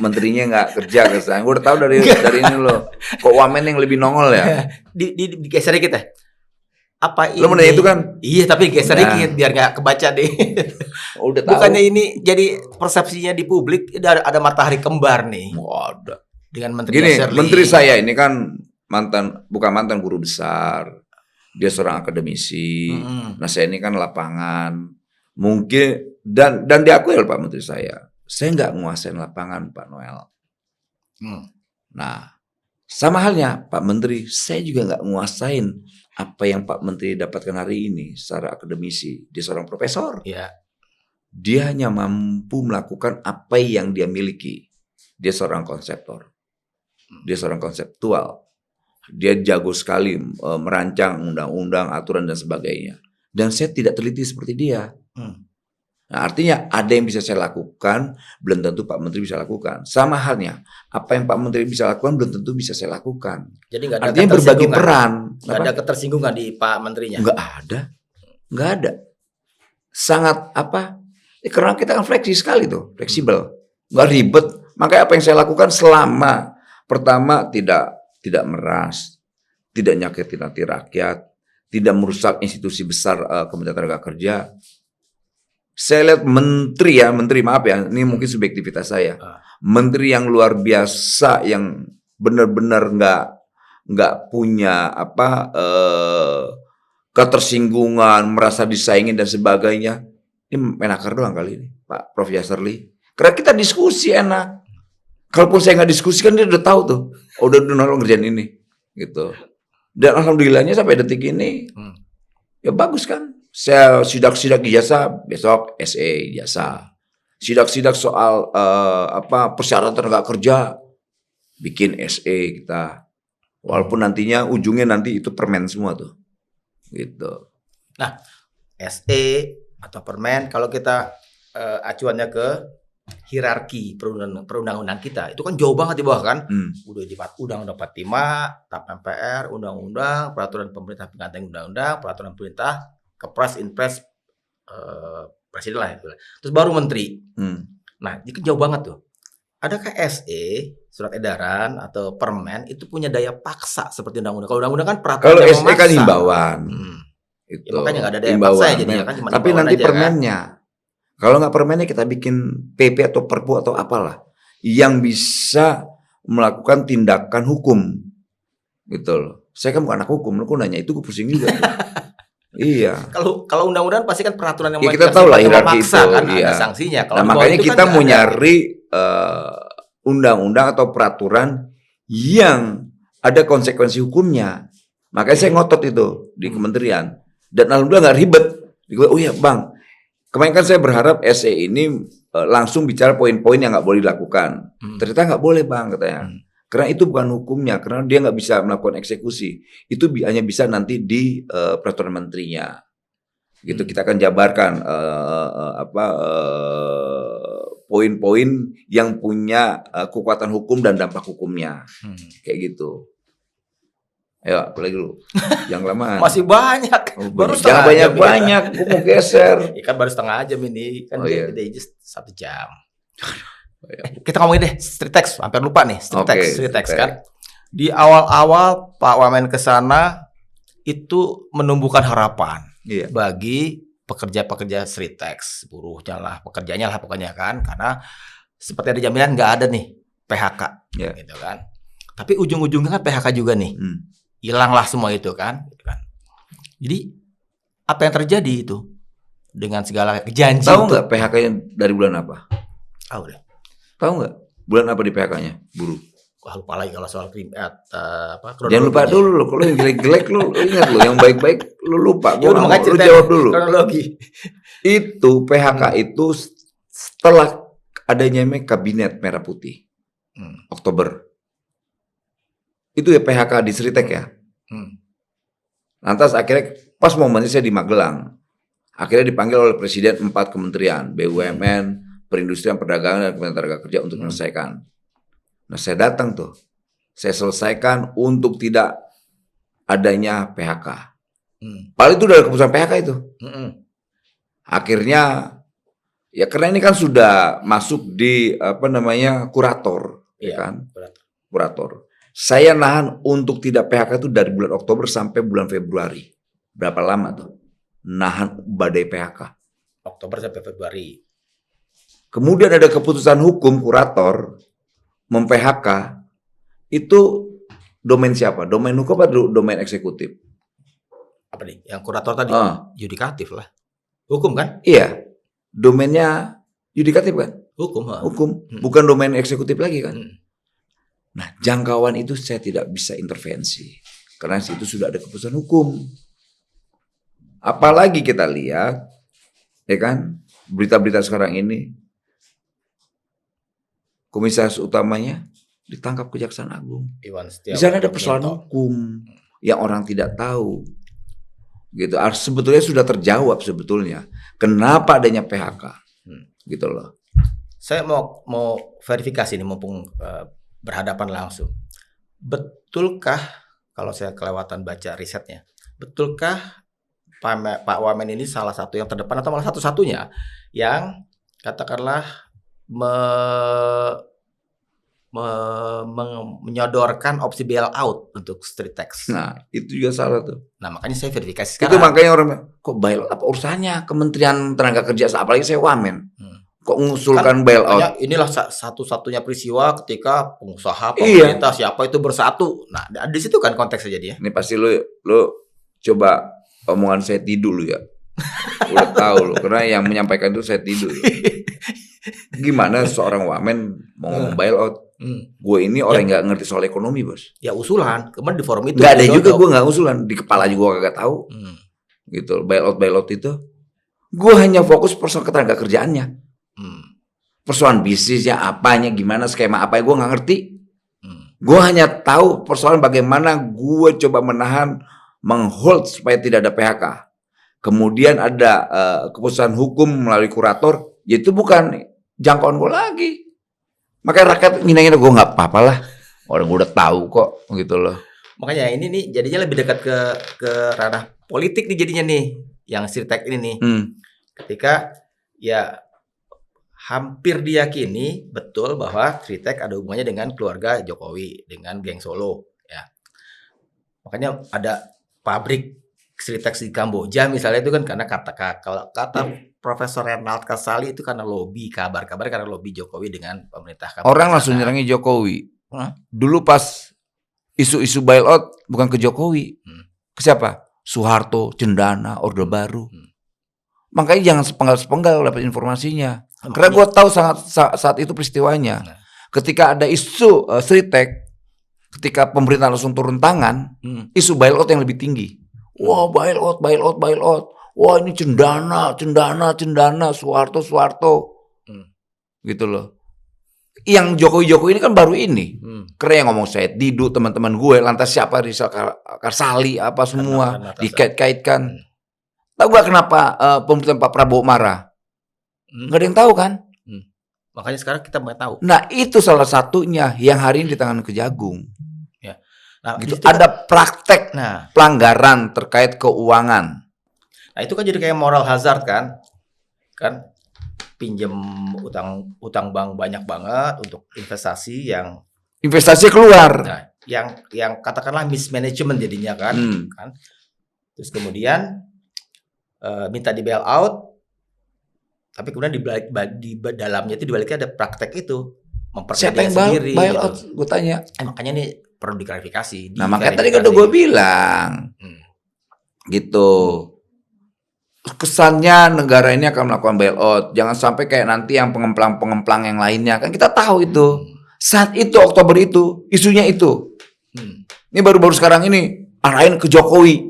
menterinya nggak kerja ke sana. Gue udah tahu dari ini loh. Kok Wamen yang lebih nongol ya? Digeser dikit ya. Apa ini? Lo menanya itu kan? Iya, tapi geser dikit biar nggak kebaca deh. Udah tahu. Bukannya ini jadi persepsinya di publik ada matahari kembar nih. Waduh. Dengan Menteri Gini, Shirley. menteri saya ini kan bukan mantan guru besar. Dia seorang akademisi. Nah, saya ini kan lapangan. Mungkin dan diakui oleh Pak Menteri saya nggak nguasain lapangan Pak Noel. Nah, sama halnya Pak Menteri, saya juga nggak nguasain apa yang Pak Menteri dapatkan hari ini secara akademisi. Dia seorang profesor. Ya. Dia hanya mampu melakukan apa yang dia miliki. Dia seorang konseptor. Dia seorang konseptual. Dia jago sekali merancang undang-undang, aturan dan sebagainya. Dan saya tidak teliti seperti dia. Nah, artinya ada yang bisa saya lakukan, belum tentu Pak Menteri bisa lakukan. Sama halnya, apa yang Pak Menteri bisa lakukan, belum tentu bisa saya lakukan. Jadi nggak ada artinya berbagi peran. Nggak ada ketersinggungan di Pak Menterinya? Nggak ada. Sangat karena kita kan fleksibel. Nggak ribet. Makanya apa yang saya lakukan selama pertama tidak meras, tidak nyakitin hati rakyat, tidak merusak institusi besar Kementerian Tenaga Kerja. Saya lihat menteri maaf ya, ini mungkin subjektivitas saya. Menteri yang luar biasa yang benar-benar nggak punya ketersinggungan, merasa disaingin dan sebagainya. Ini Menaker doang kali ini, Pak Prof. Yasserli. Karena kita diskusi enak. Kalaupun saya nggak diskusi kan dia udah tahu tuh, udah ngerjain ini, gitu. Dan alhamdulillahnya sampai detik ini, ya bagus kan. Saya sidak-sidak ijazah, besok SE ijazah. Sidak-sidak soal persyaratan tenaga kerja, bikin SE kita. Walaupun nantinya ujungnya nanti itu permen semua tuh, gitu. Nah, SE atau permen kalau kita acuannya ke hierarki perundang-undang kita itu kan jauh banget di bawah kan. Udah di Undang-Undang 45, TAP MPR, Undang-Undang, Peraturan Pemerintah Pengganti Undang-Undang, Peraturan Pemerintah, Kepres, Inpres, Presiden lah itu. Terus baru Menteri. Nah, itu jauh banget tuh. Adakah SE, surat edaran atau permen itu punya daya paksa seperti undang-undang? Kalau undang-undang kan peraturan yang memaksa. Kalau SE kan himbauan. Itu. Ya, makanya nggak ada daya paksa ya jadinya kan cuma tapi nanti aja, permennya. Kan? Kalau nggak permennya kita bikin PP atau Perpu atau apalah yang bisa melakukan tindakan hukum. Gitu loh. Saya kan bukan anak hukum, aku nanya itu gue pusing juga. Iya. Kalau undang-undang pasti kan peraturan yang kita tahu lah hierarki itu, kan ada sanksinya. Kalau makanya kita kan mau nyari undang-undang atau peraturan yang ada konsekuensi hukumnya. Makanya saya ngotot itu di kementerian. Dan alhamdulillah nggak ribet. Oh iya Bang, kemarin kan saya berharap SE ini langsung bicara poin-poin yang nggak boleh dilakukan. Ternyata nggak boleh bang katanya. Karena itu bukan hukumnya, karena dia nggak bisa melakukan eksekusi. Itu hanya bisa nanti di peraturan menterinya. Gitu kita akan jabarkan poin-poin yang punya kekuatan hukum dan dampak hukumnya. Kayak gitu. Ayo, apalagi lu. Yang lama. Masih banyak. Baru Jangan setengah jam. banyak-banyak. Gue mau geser. Kan baru setengah jam ini. Kan Iya. dia just 1 jam. Kita ngomongin deh street tax. Hampir lupa nih street tax kan. Di awal-awal Pak Wamen ke sana itu menumbuhkan harapan bagi pekerja-pekerja street tax, buruhnya lah, pekerjanya lah pokoknya kan. Karena seperti ada jaminan nggak ada nih PHK, gitu kan. Tapi ujung-ujungnya kan PHK juga nih. Hilanglah semua itu kan, gitu kan. Jadi apa yang terjadi itu dengan segala janji? Tahu nggak PHK-nya dari bulan apa? Tahu deh. Tahu nggak bulan apa di PHK-nya? Buruh. Wah, lupa lagi kalau soal Jangan lupa dulu lo, kalau yang jelek-jelek lo ingat lo, yang baik-baik lo lupa. Ya udah, makanya lo jawab dulu. Kronologi. Itu PHK itu setelah adanya kabinet merah putih, Oktober. Itu ya PHK di Sritek ya. Lantas akhirnya pas momennya saya di Magelang, akhirnya dipanggil oleh Presiden 4 kementerian, BUMN, Perindustrian, Perdagangan, dan Kementerian Tenaga Kerja untuk menyelesaikan. Nah saya datang tuh, saya selesaikan untuk tidak adanya PHK. Padahal itu udah ada keputusan PHK itu. Akhirnya, ya karena ini kan sudah masuk di kurator, ya kan? Kurator. Saya nahan untuk tidak PHK itu dari bulan Oktober sampai bulan Februari. Berapa lama tuh? Nahan badai PHK. Oktober sampai Februari. Kemudian ada keputusan hukum kurator mem-PHK itu domain siapa? Domain hukum atau domain eksekutif? Apa nih? Yang kurator tadi yudikatif lah. Hukum kan? Iya. Domainnya yudikatif kan? Hukum. Hukum. Bukan domain eksekutif lagi kan? Nah, jangkauan itu saya tidak bisa intervensi. Karena itu sudah ada keputusan hukum. Apalagi kita lihat, ya kan, berita-berita sekarang ini, komisaris utamanya ditangkap Kejaksaan Agung. Di sana ada persoalan hukum yang orang tidak tahu. Gitu. Sebetulnya sudah terjawab sebetulnya. Kenapa adanya PHK? Gitu loh. Saya mau verifikasi nih mumpung berhadapan langsung. Betulkah kalau saya kelewatan baca risetnya, betulkah Pak Wamen ini salah satu yang terdepan atau malah satu-satunya yang katakanlah menyodorkan opsi bailout untuk street tax? Nah, itu juga salah tuh. Nah, makanya saya verifikasi sekarang. Itu makanya orang kok bailout apa urusannya Kementerian Tenaga Kerja, apalagi saya Wamen. Kok mengusulkan bailout? Inilah satu-satunya peristiwa ketika pengusaha, pemerintah, siapa itu bersatu. Nah, di situ kan konteksnya jadi ya. Ini pasti lu coba omongan saya tidur lu ya. Udah tahu lu, karena yang menyampaikan itu saya tidur. Gimana seorang Wamen mau ngomong bailout? Gue ini orang nggak ngerti soal ekonomi, Bos. Ya usulan, kemarin di forum itu. Nggak ada juga, gue nggak usulan. Di kepala juga gue kagak tahu. Gitu, bailout itu. Gue hanya fokus persoalan ketenaga kerjaannya. Persoalan bisnisnya, apanya, gimana, skema apa, gue nggak ngerti. Gue hanya tahu persoalan bagaimana gue coba menahan, menghold supaya tidak ada PHK. Kemudian ada keputusan hukum melalui kurator, yaitu bukan jangkauan gue lagi. Makanya rakyat ngina-ngina, gue nggak apa-apa lah. Orang gue udah tahu kok, gitu loh. Makanya ini nih jadinya lebih dekat ke ranah politik nih jadinya nih, yang street tax ini nih. Ketika ya hampir diyakini betul bahwa street tax ada hubungannya dengan keluarga Jokowi, dengan geng Solo. Ya, makanya ada pabrik street tax di Kamboja misalnya itu kan karena kata Profesor Renald Kasali itu karena lobby, kabar-kabar karena lobby Jokowi dengan pemerintah Kamboja. Orang langsung nyerangin Jokowi. Dulu pas isu-isu bailout bukan ke Jokowi. Ke siapa? Soeharto, Cendana, Orde Baru. Makanya jangan sepenggal-sepenggal dapat informasinya. Karena gue tahu saat itu peristiwanya. Ketika ada isu street tax, ketika pemerintah langsung turun tangan, isu bailout yang lebih tinggi. Wah, bailout. Wah, ini Cendana, Soeharto. gitu loh. Yang Jokowi ini kan baru ini. Keren yang ngomong Said Didu, teman-teman gue, lantas siapa Rizal Karsali, apa semua dikait-kaitkan. Tahu gak kenapa pemerintahan Pak Prabowo marah? Gak ada yang tahu kan? Makanya sekarang kita mau tahu. Nah itu salah satunya yang hari ini di tangan Kejagung. Ya. Nah, Gitu. Ada praktek pelanggaran terkait keuangan. Nah itu kan jadi kayak moral hazard kan pinjam utang bank banyak banget untuk investasi yang keluar. Nah, yang katakanlah mismanagement jadinya kan. Terus kemudian minta di bail out, tapi kemudian di dalamnya itu dibaliknya ada praktek itu memperkaya siapa yang sendiri. Bail gitu. out? Gue tanya. Makanya ini perlu diklarifikasi. Nah makanya tadi kan udah gue bilang, gitu. Kesannya negara ini akan melakukan bailout. Jangan sampai kayak nanti yang pengemplang yang lainnya. Kan kita tahu itu. Saat itu Oktober itu isunya itu. Ini baru-baru sekarang ini arahin ke Jokowi.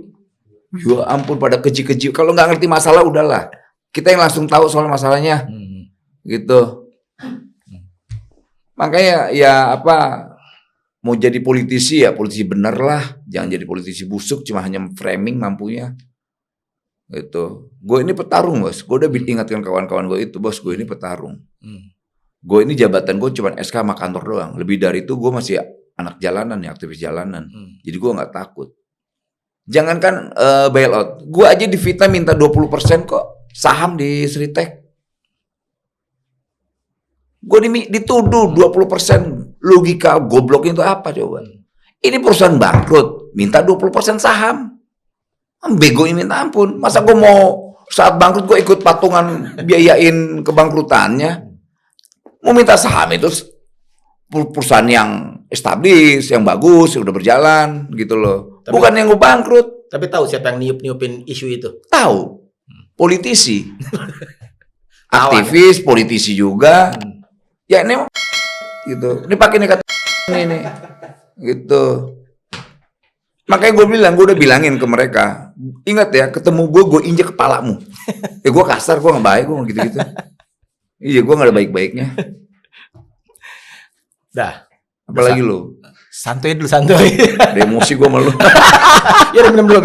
Ya ampun pada keji-keji. Kalau nggak ngerti masalah udahlah. Kita yang langsung tahu soal masalahnya. Gitu. Makanya ya apa, mau jadi politisi ya politisi bener lah. Jangan jadi politisi busuk cuma hanya framing mampunya. Gitu. Gue ini petarung bos. Gue udah ingatkan kawan-kawan gue itu, bos gue ini petarung. Gue ini jabatan gue cuma SK sama kantor doang. Lebih dari itu gue masih anak jalanan ya, aktivis jalanan. Jadi gue nggak takut. Jangankan bailout, gue aja di Vita minta 20% kok saham di Sritek. Gue dituduh 20%. Logika gobloknya itu apa coba? Ini perusahaan bangkrut, minta 20% saham. Begonya minta ampun. Masa gue mau saat bangkrut gue ikut patungan biayain kebangkrutannya? Mau minta saham itu perusahaan yang establis, yang bagus, yang udah berjalan gitu loh. Bukan yang gue bangkrut. Tapi tahu siapa yang niup-niupin isu itu? Tahu. Politisi. Aktivis, politisi juga. Ya ini gitu. Ini pakai nih kata ini. Gitu. Makanya gue bilang, gue udah bilangin ke mereka. Ingat ya, ketemu gue injek kepalamu. Gue kasar, gue gak baik, gue gitu-gitu. Iya, gue gak ada baik-baiknya. Dah. Apalagi lu? Santuy dulu, santuy. Ada emosi gue sama lu. Ya minum dulu.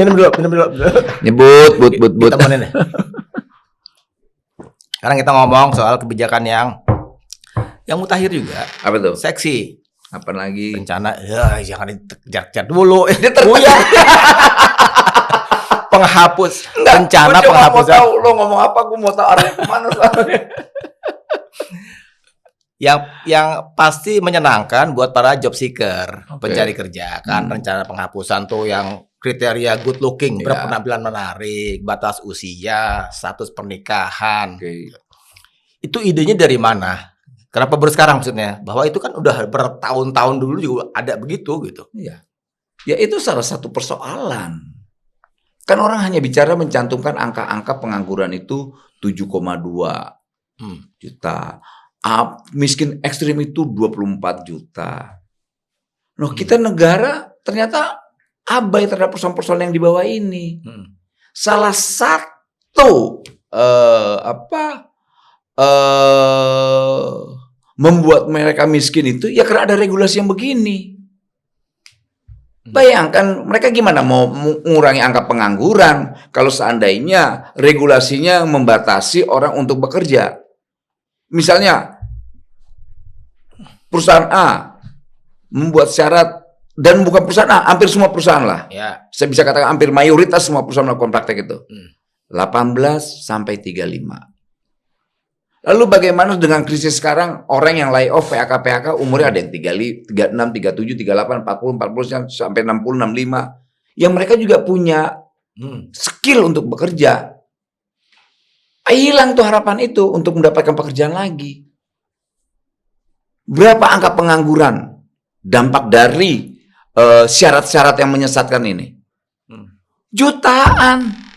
Nyebut, but. Temenin ya. Sekarang kita ngomong soal kebijakan yang mutakhir juga. Apa tuh? Seksi. Apa lagi? Rencana, ya jangan dikejar-kejar dulu. Dia tertekan. Penghapus. Rencana penghapusan. Mau tahu lo ngomong apa? Gue mau tahu arahnya kemana soalnya. Yang pasti menyenangkan buat para job seeker, pencari kerja kan. Rencana penghapusan tuh yang kriteria good looking, berpenampilan menarik, batas usia, status pernikahan. Itu idenya dari mana? Kenapa baru sekarang maksudnya? Bahwa itu kan udah bertahun-tahun dulu juga ada begitu gitu. Iya. Ya itu salah satu persoalan. Kan orang hanya bicara mencantumkan angka-angka pengangguran itu 7,2 juta. Miskin ekstrim itu 24 juta. Loh kita negara ternyata abai terhadap persoalan-persoalan yang di bawah ini. Salah satu membuat mereka miskin itu ya karena ada regulasi yang begini. Bayangkan mereka gimana mau mengurangi angka pengangguran kalau seandainya regulasinya membatasi orang untuk bekerja. Misalnya perusahaan A membuat syarat, dan bukan perusahaan A, hampir semua perusahaan lah. Ya. Saya bisa katakan hampir mayoritas semua perusahaan melakukan praktek itu. 18 sampai 35. Lalu bagaimana dengan krisis sekarang, orang yang lay off PHK umurnya ada yang 36, 37, 38, 40 sampai 60, 65. Yang mereka juga punya skill untuk bekerja. Hilang tuh harapan itu untuk mendapatkan pekerjaan lagi. Berapa angka pengangguran? Dampak dari syarat-syarat yang menyesatkan ini. Jutaan.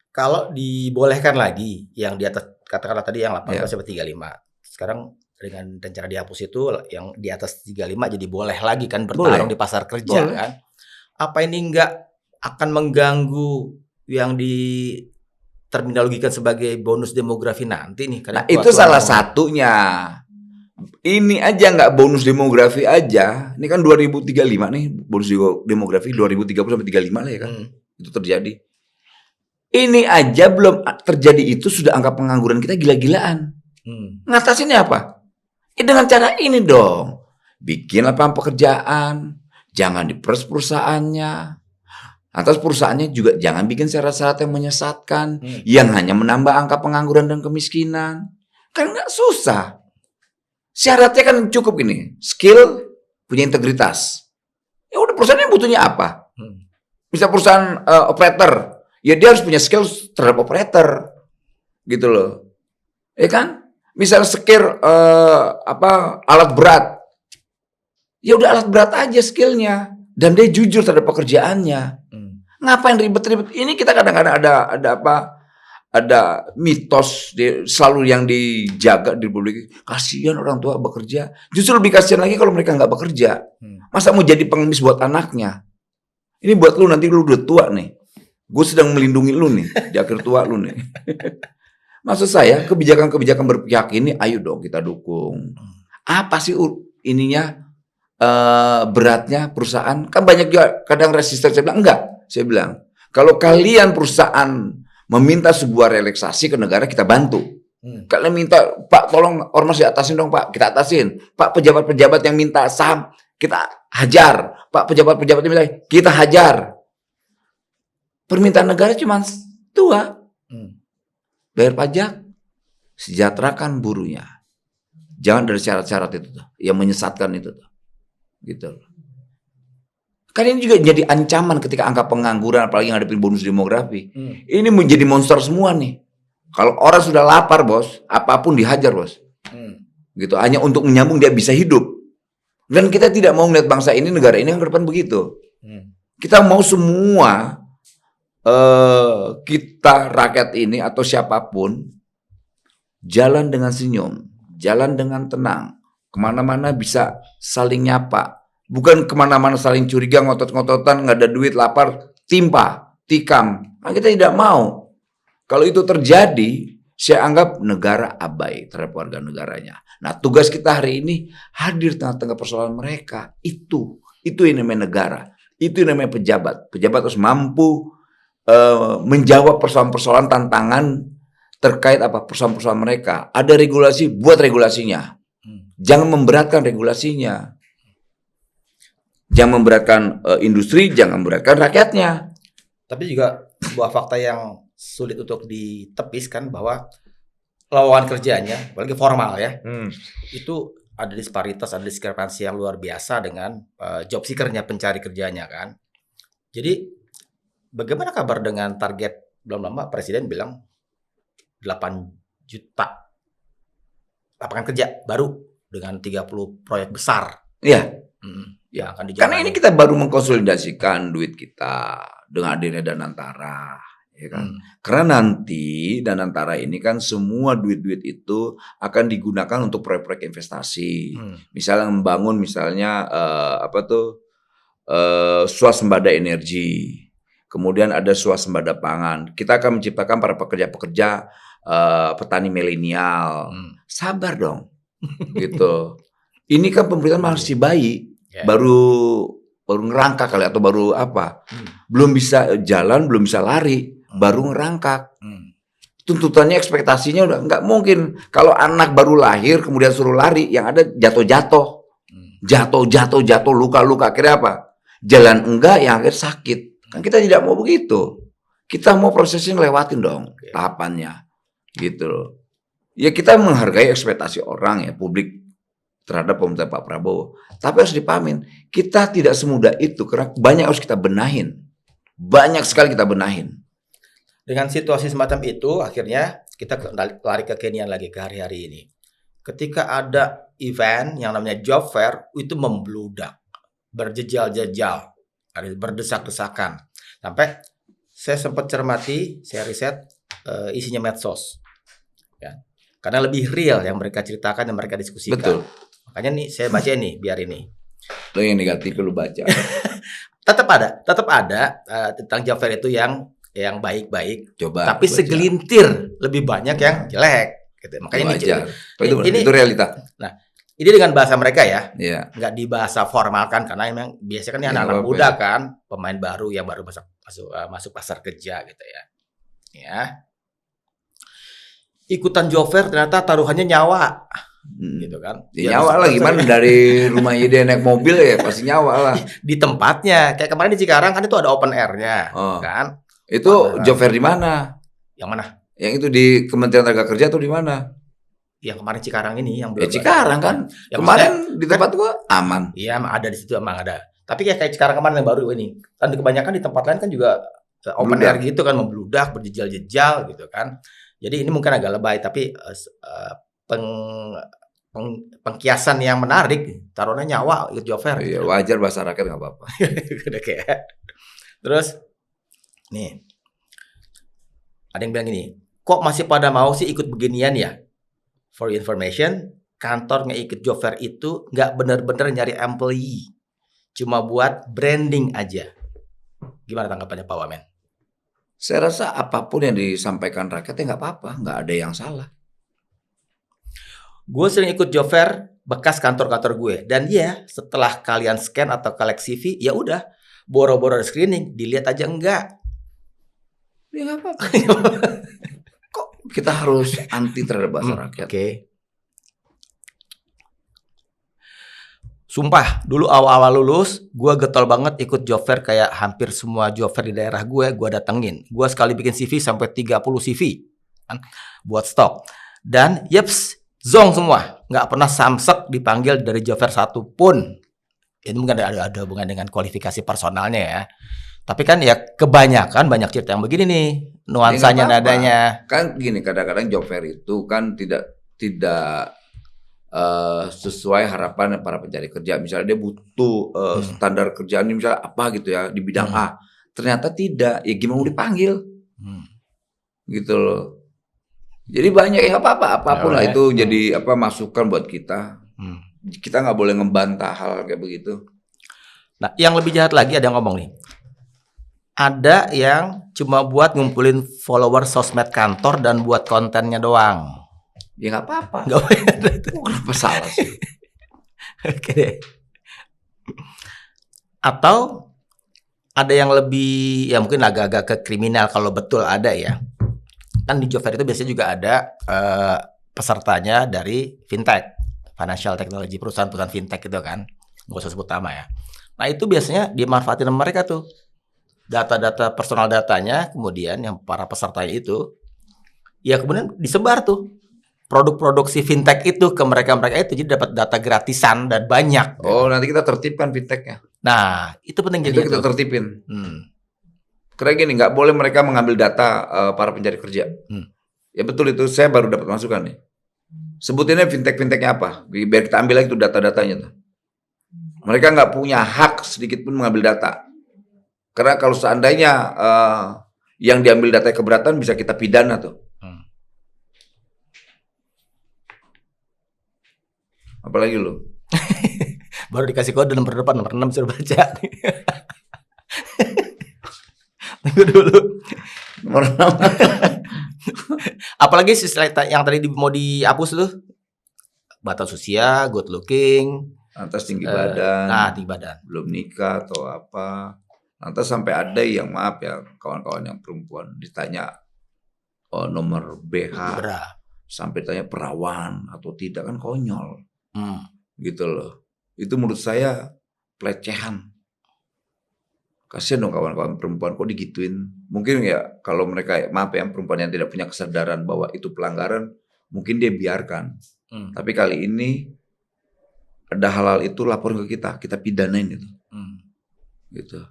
Kalau dibolehkan lagi yang di atas, katakanlah tadi yang 18 sampai 35. Sekarang dengan rencana dihapus itu yang di atas 35 jadi boleh lagi kan bertarung di pasar kerja kan. Apa ini enggak akan mengganggu yang di terminologikan sebagai bonus demografi nanti nih. Nah, itu salah satunya. Ini aja nggak bonus demografi aja. Ini kan 2035 nih, bonus demografi 2030 sampai 35 lah ya kan. Itu terjadi. Ini aja belum terjadi itu sudah angka pengangguran kita gila-gilaan. Ngatasinnya apa? Dengan cara ini dong. Bikin lapangan pekerjaan, jangan diperas perusahaannya. Atas perusahaannya juga jangan bikin syarat-syarat yang menyesatkan, yang hanya menambah angka pengangguran dan kemiskinan. Kan nggak susah. Syaratnya kan cukup ini, skill, punya integritas. Ya udah perusahaannya butuhnya apa? Bisa perusahaan operator, ya dia harus punya skill terhadap operator, gitu loh. Ya kan? Misal skill alat berat, ya udah alat berat aja skillnya, dan dia jujur terhadap pekerjaannya. Ngapain ribet-ribet? Ini kita kadang-kadang ada mitos selalu yang dijaga di publik. Kasihan orang tua bekerja. Justru lebih kasihan lagi kalau mereka nggak bekerja. Masa mau jadi pengemis buat anaknya? Ini buat lu, nanti lu udah tua nih. Gue sedang melindungi lu nih di akhir tua lu nih. Maksud saya kebijakan-kebijakan berpihak ini ayo dong kita dukung. Apa sih ininya beratnya perusahaan? Kan banyak juga kadang resisten. Saya bilang enggak. Saya bilang kalau kalian perusahaan meminta sebuah relaksasi ke negara, kita bantu. Kalian minta, Pak tolong ormas diatasin dong Pak, kita atasin. Pak pejabat-pejabat yang minta saham, kita hajar. Pak pejabat-pejabat yang minta, kita hajar. Permintaan negara cuma dua. Bayar pajak, sejahterakan buruhnya. Jangan dari syarat-syarat itu tuh, yang menyesatkan itu tuh. Gitu. Kan ini juga jadi ancaman ketika angka pengangguran, apalagi ngadepin bonus demografi. Ini menjadi monster semua nih. Kalau orang sudah lapar bos, apapun dihajar bos. Gitu, hanya untuk menyambung dia bisa hidup. Dan kita tidak mau melihat bangsa ini, negara ini yang ke depan begitu. Kita mau semua kita rakyat ini atau siapapun jalan dengan senyum, jalan dengan tenang, kemana-mana bisa saling nyapa. Bukan kemana-mana saling curiga, ngotot-ngototan, nggak ada duit, lapar, timpa, tikam. Nah, kita tidak mau. Kalau itu terjadi, saya anggap negara abai terhadap warga negaranya. Nah, tugas kita hari ini hadir tengah-tengah persoalan mereka. Itu yang namanya negara. Itu yang namanya pejabat. Pejabat harus mampu menjawab persoalan-persoalan tantangan terkait persoalan-persoalan mereka. Ada regulasi, buat regulasinya. Jangan memberatkan regulasinya. Jangan memberatkan industri, jangan memberatkan rakyatnya. Tapi juga sebuah fakta yang sulit untuk ditepiskan bahwa lowongan kerjanya, apalagi formal ya, itu ada disparitas, ada diskrepansi yang luar biasa dengan job seeker-nya, pencari kerjanya kan. Jadi bagaimana kabar dengan target, belum lama Presiden bilang 8 juta lapangan kerja baru dengan 30 proyek besar. Iya. Ya, akan dijalani. Karena ini kita baru mengkonsolidasikan duit kita dengan adanya Danantara, ya kan? Karena nanti Danantara ini kan semua duit-duit itu akan digunakan untuk proyek-proyek investasi. Misalnya membangun swasembada energi. Kemudian ada swasembada pangan. Kita akan menciptakan para pekerja-pekerja petani milenial. Sabar dong. Gitu. Ini kan pemerintah masih bayi. Baru ngerangkak kali atau baru apa? Belum bisa jalan, belum bisa lari, baru ngerangkak. Tuntutannya, ekspektasinya udah nggak mungkin. Kalau anak baru lahir kemudian suruh lari, yang ada jatuh, luka-luka. Akhirnya apa? Jalan enggak, yang akhir sakit. Kan kita tidak mau begitu. Kita mau prosesnya lewatin dong, tahapannya, gitu. Ya kita menghargai ekspektasi orang ya, publik terhadap pemerintahan Pak Prabowo. Tapi harus dipahamin, kita tidak semudah itu karena banyak harus kita benahin. Banyak sekali kita benahin. Dengan situasi semacam itu, akhirnya kita lari ke Kenian lagi ke hari-hari ini. Ketika ada event yang namanya job fair, itu membludak, berjejal-jejal, berdesak-desakan. Sampai saya sempat cermati, saya riset isinya medsos. Ya. Karena lebih real yang mereka ceritakan, yang mereka diskusikan. Betul. Makanya nih saya baca nih, biar ini. Lo yang negatif lu baca. Tetap ada tentang job fair itu yang yang baik-baik, Coba tapi baca. segelintir lebih banyak yang jelek. Gitu. Makanya Wajar. ini Itu realita. Nah, ini dengan bahasa mereka ya, Iya. nggak dibahasa formalkan karena emang biasanya kan ini Ya, anak-anak nggak apa-apa muda ya. kan, pemain baru yang baru masuk pasar kerja gitu ya. Ya. Ikutan Jover ternyata taruhannya nyawa gitu kan. Ya, nyawa lah gimana dari rumahnya dia naik mobil ya pasti nyawa lah. Di tempatnya. Kayak kemarin di Cikarang kan itu ada open air-nya, Oh. kan? Itu Jover di mana? Yang mana? Yang itu di Kementerian Tenaga Kerja atau di mana? Yang kemarin Cikarang ini yang Ya belum. Cikarang kan. Ya, Kemarin maksudnya di tempat gua aman. Iya, emang ada di situ emang ada. Tapi kayak Cikarang kemarin yang baru ini. Kan kebanyakan di tempat lain kan juga open Bludak. air gitu kan, membludak, berjejal-jejal gitu kan. Jadi ini mungkin agak lebay tapi pengkiasan yang menarik, taruhnya nyawa ikut Jover. Iya, wajar bahasa rakyat nggak apa-apa. Udah kayak. Terus nih. Ada yang bilang gini, kok masih pada mau sih ikut beginian ya? For information, kantor ikut Jover itu nggak bener-bener nyari employee. Cuma buat branding aja. Gimana tanggapannya Pak Wamen? Saya rasa apapun yang disampaikan rakyatnya nggak apa-apa, nggak ada yang salah. Gue sering ikut Jover bekas kantor-kantor gue. Dan ya, setelah kalian scan atau collect CV, ya udah, boro-boro screening, dilihat aja enggak. Ya nggak apa-apa. Kok kita harus anti terhadap bahasa rakyat? Oke. Sumpah, dulu awal-awal lulus, gue getol banget ikut Jover kayak hampir semua Jover di daerah gue datengin. Gue sekali bikin CV sampai 30 CV kan, buat stok. Dan yeps, zong semua. Nggak pernah samsek dipanggil dari Jover satu pun. Ini mungkin ada hubungan dengan kualifikasi personalnya ya. Tapi kan ya kebanyakan banyak cerita yang begini nih, nuansanya, Ya, nggak apa-apa. nadanya. Kan gini, kadang-kadang job fair itu kan tidak sesuai harapan para pencari kerja. Misalnya dia butuh standar kerjaan misalnya apa gitu ya di bidang A. Ternyata tidak, ya gimana mau dipanggil? Gitu loh. Jadi banyak yang apa-apa, apapun lah itu jadi masukan buat kita. Kita nggak boleh ngebantah hal kayak begitu. Nah, yang lebih jahat lagi ada yang ngomong nih. Ada yang cuma buat ngumpulin follower sosmed kantor dan buat kontennya doang. Ya nggak apa-apa. Nggak boleh. Kenapa salah sih? Oke deh. Atau ada yang lebih, ya mungkin agak-agak ke kriminal kalau betul ada ya. Kan di Jover itu biasanya juga ada pesertanya dari fintech, financial technology, perusahaan-perusahaan fintech gitu kan. Nggak usah sebut nama ya. Nah itu biasanya dimanfaatin sama mereka tuh. Data-data personal datanya, kemudian yang para pesertanya itu, ya kemudian disebar tuh produk-produk si fintech itu ke mereka-mereka itu, jadi dapat data gratisan dan banyak. Oh, nanti kita tertibkan fintechnya. Nah, itu penting Itu jadi kita tertipin. Hmm. Karena gini, nggak boleh mereka mengambil data para pencari kerja. Ya betul itu, saya baru dapat masukan nih. Sebutinnya fintechnya apa? Biar kita ambil lagi tuh data-datanya tuh. Mereka nggak punya hak sedikit pun mengambil data. Karena kalau seandainya yang diambil data keberatan bisa kita pidana tuh. Apalagi lo? Baru dikasih kode nomor depan, nomor 6 suruh baca. Tunggu dulu. Nomor 6. Apalagi yang tadi mau dihapus tuh. Batas usia, good looking. Lantas tinggi badan. Tinggi badan. Belum nikah atau apa. Lantas sampai ada yang maaf ya kawan-kawan yang perempuan ditanya nomor BH. Sampai tanya perawan atau tidak, kan konyol. Gitu loh. Itu menurut saya pelecehan. Kasian dong kawan-kawan perempuan kok digituin. Mungkin ya kalau mereka, maaf ya, perempuan yang tidak punya kesadaran bahwa itu pelanggaran, mungkin dia biarkan. Tapi kali ini ada hal-hal itu lapor ke kita pidanain itu. Gitu.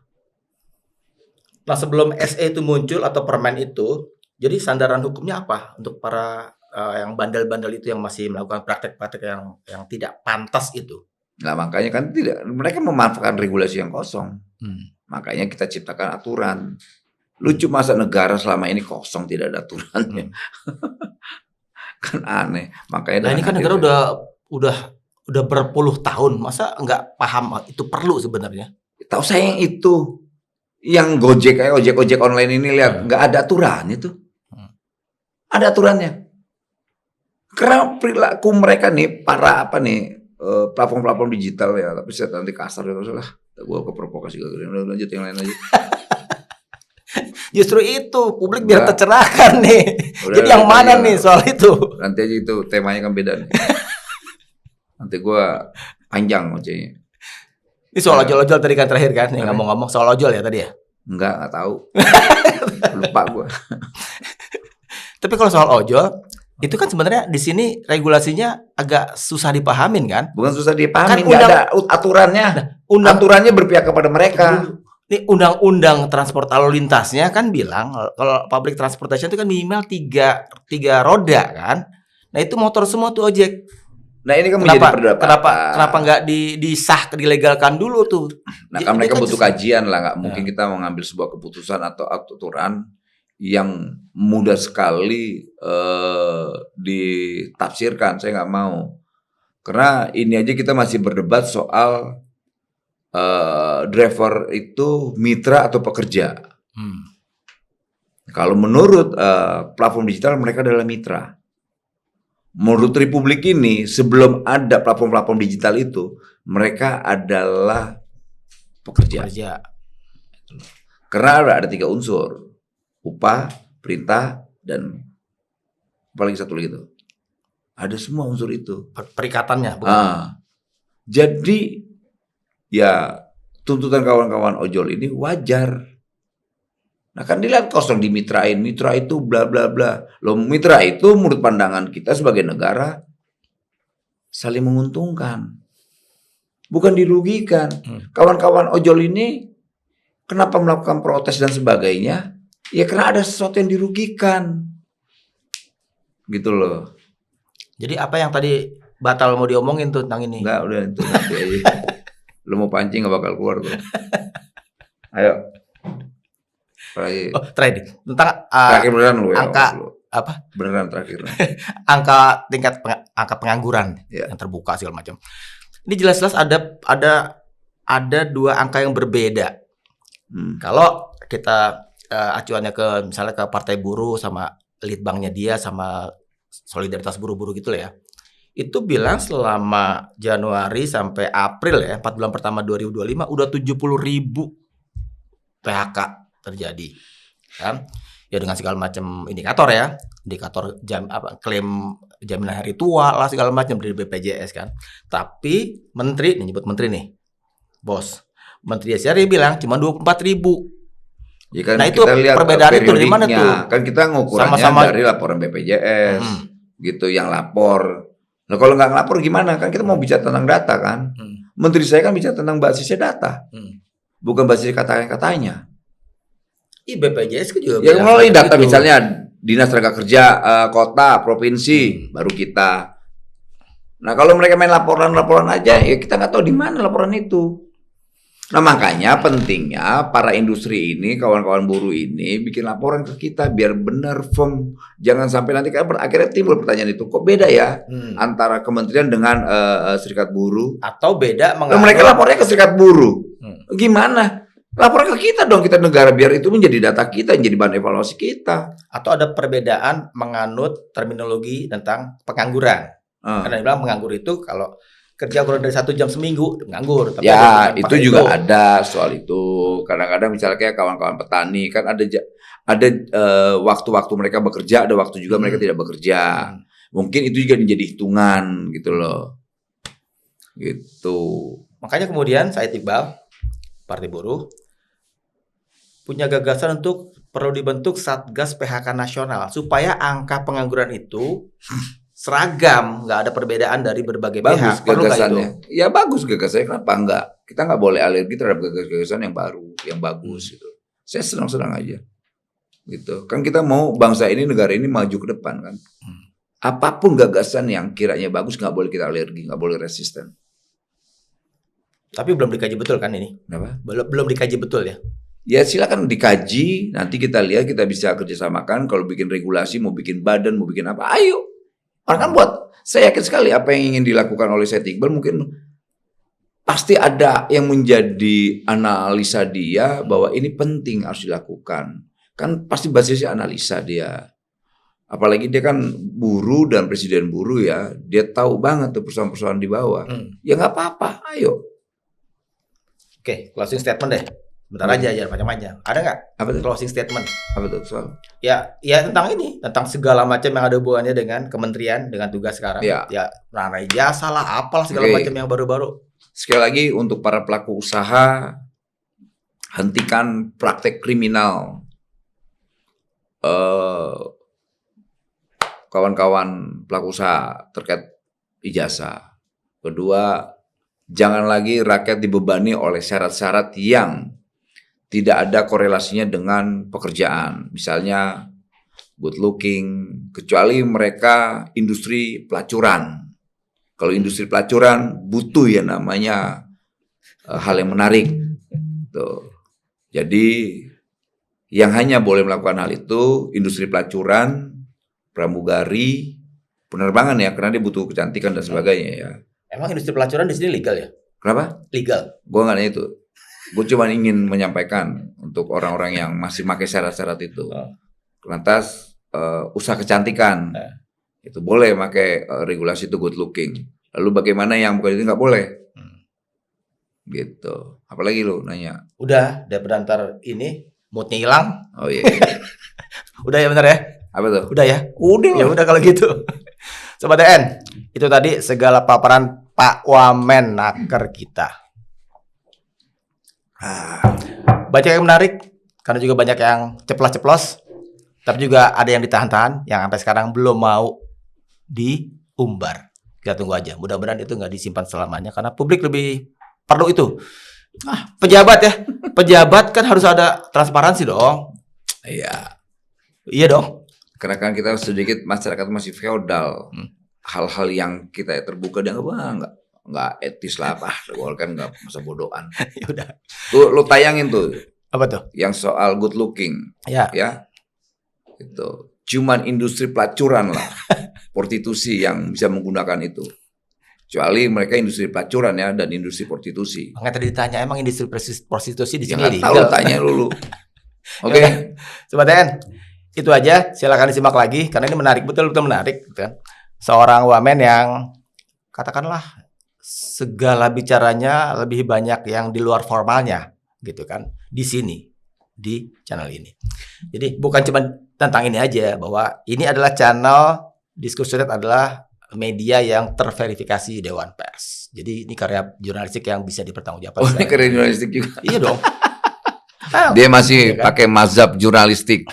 Nah, sebelum SE itu muncul atau permen itu, jadi sandaran hukumnya apa untuk para yang bandel-bandel itu yang masih melakukan praktek-praktek yang tidak pantas itu? Nah, makanya kan mereka memanfaatkan regulasi yang kosong. Makanya kita ciptakan aturan. Lucu masa negara selama ini kosong tidak ada aturannya. Kan aneh. Makanya nah, ini kan negara udah berpuluh tahun, masa nggak paham itu perlu sebenarnya? Tahu saya yang itu Yang Gojek kayak ojek online ini lihat nggak ada aturannya tuh. Ada aturannya. Karena perilaku mereka nih para platform-platform digital ya, tapi saya nanti kasar ya lah. Gua keprovokasi udah lanjut yang lain aja. Justru itu publik biar tercerahkan nih. Udah, jadi yang mana nih soal itu? Nanti aja itu temanya kan beda nih. Nanti gua panjang ojeknya. Ini soal ojol-ojol tadi kan terakhir kan, yang ngomong-ngomong soal ojol ya tadi ya? Enggak tahu. Lupa gua. Tapi kalau soal ojol, itu kan sebenarnya di sini regulasinya agak susah dipahamin kan? Bukan susah dipahamin, Kan nggak ada aturannya. Aturannya berpihak kepada mereka. Ini undang-undang transport lalu lintasnya kan bilang kalau public transportation itu kan minimal tiga roda kan? Nah itu motor semua tuh ojek. Nah ini kan menjadi perdebatan. Kenapa nggak disah dilegalkan dulu tuh? Nah kan mereka butuh kajian lah, nggak mungkin kita mengambil sebuah keputusan atau aturan yang mudah sekali ditafsirkan. Saya nggak mau, karena ini aja kita masih berdebat soal driver itu mitra atau pekerja. Kalau menurut platform digital mereka adalah mitra. Menurut Republik ini sebelum ada platform-platform digital itu mereka adalah pekerja. Karena ada 3 unsur. Upah, perintah, dan paling satu lagi itu. Ada semua unsur itu. Perikatannya. Jadi ya tuntutan kawan-kawan ojol ini wajar. Nah kan dilihat kosong dimitrain, mitra itu bla bla bla. Loh mitra itu menurut pandangan kita sebagai negara saling menguntungkan. Bukan dirugikan. Kawan-kawan ojol ini kenapa melakukan protes dan sebagainya? Ya karena ada sesuatu yang dirugikan. Gitu loh. Jadi apa yang tadi batal mau diomongin tuh tentang ini? Enggak, udah itu nanti aja. Lu mau pancing gak bakal keluar tuh. Ayo. Terakhir tentang terakhir beneran lu ya. Angka apa? Beneran terakhir. Angka tingkat angka pengangguran yang terbuka segala macam. Ini jelas-jelas ada 2 angka yang berbeda. Kalau kita acuannya ke misalnya ke Partai Buruh sama litbangnya dia sama Solidaritas Buruh-Buruh gitu lah ya. Itu bilang selama Januari sampai April ya, 4 bulan pertama 2025 udah 70.000 PHK terjadi. Kan? Ya dengan segala macam indikator ya. Indikator klaim jaminan hari tua lah segala macam dari BPJS kan. Tapi menteri, nyebut menteri nih. Bos. Menteri Syari bilang cuma 24.000. Ya kan nah itu lihat perbedaan itu dari mana tuh? Kan kita ngukurannya dari laporan BPJS gitu yang lapor. Nah kalau nggak ngelapor gimana? Kan kita mau bicara tentang data kan. Menteri saya kan bicara tentang basisnya data, bukan basis katanya. BPJS kan juga. Ya melalui data itu. Misalnya Dinas Tenaga Kerja kota, provinsi, baru kita. Nah kalau mereka main laporan aja, ya kita nggak tahu di mana laporan itu. Nah makanya pentingnya para industri ini, kawan-kawan buruh ini bikin laporan ke kita biar benar firm. Jangan sampai nanti kan akhirnya timbul pertanyaan itu, kok beda ya antara kementerian dengan serikat buruh? Atau beda nah, mereka lapornya ke serikat buruh. Gimana? Lapor ke kita dong, kita negara, biar itu menjadi data kita, menjadi bahan evaluasi kita. Atau ada perbedaan menganut terminologi tentang pengangguran. Karena bilang penganggur itu kalau kerja kurang dari 1 jam seminggu nganggur. Tapi ya itu juga ada soal itu. Kadang-kadang misalnya kayak kawan-kawan petani kan ada waktu-waktu mereka bekerja, ada waktu juga mereka tidak bekerja. Mungkin itu juga menjadi hitungan gitu loh. Gitu. Makanya kemudian Said Iqbal, Partai Buruh punya gagasan untuk perlu dibentuk Satgas PHK nasional supaya angka pengangguran itu seragam, nggak ada perbedaan dari berbagai bagus pihak. Gagasannya. Ya bagus gagasannya, kenapa enggak? Kita nggak boleh alergi terhadap gagasan yang baru, yang bagus gitu. Saya senang-senang aja. Gitu. Kan kita mau bangsa ini, negara ini maju ke depan kan. Apapun gagasan yang kiranya bagus nggak boleh kita alergi, nggak boleh resisten. Tapi belum dikaji betul kan ini? Kenapa? Belum dikaji betul ya? Ya silakan dikaji, nanti kita lihat, kita bisa kerjasamakan. Kalau bikin regulasi, mau bikin badan, mau bikin apa, ayo. Orang kan saya yakin sekali apa yang ingin dilakukan oleh Said Iqbal mungkin pasti ada yang menjadi analisa dia bahwa ini penting harus dilakukan. Kan pasti basisnya analisa dia. Apalagi dia kan buruh dan presiden buruh ya, dia tahu banget tuh persoalan-persoalan di bawah. Ya nggak apa-apa, ayo. Oke, closing statement deh. Bentar aja, jangan panjang-panjang. Ada nggak Apa tuh? closing statement? Apa tuh soal? Ya tentang ini, tentang segala macam yang ada hubungannya dengan kementerian, dengan tugas sekarang. Ya. Penanganan ijazah lah, apalah segala Oke. macam yang baru-baru. Sekali lagi untuk para pelaku usaha, hentikan praktek kriminal. Kawan-kawan pelaku usaha terkait ijazah. Kedua, jangan lagi rakyat dibebani oleh syarat-syarat yang tidak ada korelasinya dengan pekerjaan. Misalnya good looking, kecuali mereka industri pelacuran. Kalau industri pelacuran butuh ya namanya hal yang menarik. Tuh. Jadi yang hanya boleh melakukan hal itu industri pelacuran, pramugari, penerbangan ya, karena dia butuh kecantikan dan sebagainya ya. Emang industri pelacuran di sini legal ya? Kenapa? Legal. Gue nggak nanya itu. Gue cuma ingin menyampaikan untuk orang-orang yang masih pakai syarat-syarat itu. Lantas usaha kecantikan itu boleh pakai regulasi itu good looking. Lalu bagaimana yang bukan itu nggak boleh? Gitu. Apalagi lu nanya? Udah daripada ini moodnya hilang. Oh iya. Udah ya bener ya? Apa tuh? Udah ya? Udah Ya lah. udah kalau gitu. Sobat DN, itu tadi segala paparan Pak Wamenaker kita. Banyak yang menarik, karena juga banyak yang ceplos-ceplos, tapi juga ada yang ditahan-tahan, yang sampai sekarang belum mau diumbar. Kita tunggu aja, mudah-mudahan itu nggak disimpan selamanya, karena publik lebih perlu itu. Pejabat ya, pejabat kan harus ada transparansi dong. Iya. Iya dong. Karena kan kita sedikit masyarakat masih feodal. Hal-hal yang kita terbuka dia nggak etis lah, kan nggak masa bodohan. Ya udah. Tuh lo tayangin tuh Apa tuh? yang soal good looking Ya. ya. Itu cuman industri pelacuran lah, prostitusi yang bisa menggunakan itu. Kecuali mereka industri pelacuran ya dan industri prostitusi. Makanya tadi ditanya emang industri prostitusi di Ya sini nggak tahu, legal? tanya dulu. Oke. Sobat TN, itu aja. Silakan disimak lagi karena ini menarik, betul-betul menarik, gitu kan. Seorang wamen yang katakanlah segala bicaranya lebih banyak yang di luar formalnya, gitu kan, di sini, di channel ini. Jadi bukan cuma tentang ini aja, bahwa ini adalah channel Diskusinet adalah media yang terverifikasi Dewan Pers. Jadi ini karya jurnalistik yang bisa dipertanggungjawabkan. Oh, ini keren jurnalistik juga. Iya dong. Dia masih Iya kan? pakai mazhab jurnalistik.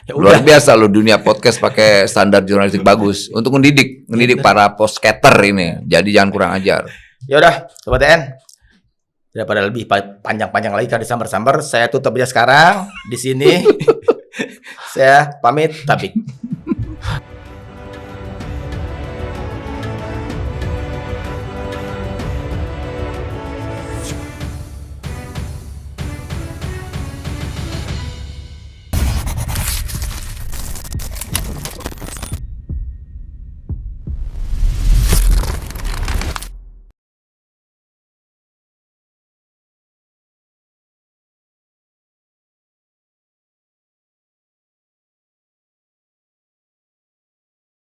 Ya Luar udah. biasa lo, dunia podcast pakai standar jurnalistik bagus untuk mendidik para podcaster ini. Jadi jangan kurang ajar. Ya udah, Sobat TN. Daripada lebih panjang-panjang lagi kan disambar-sambar, saya tutup aja sekarang di sini. Saya pamit, tapi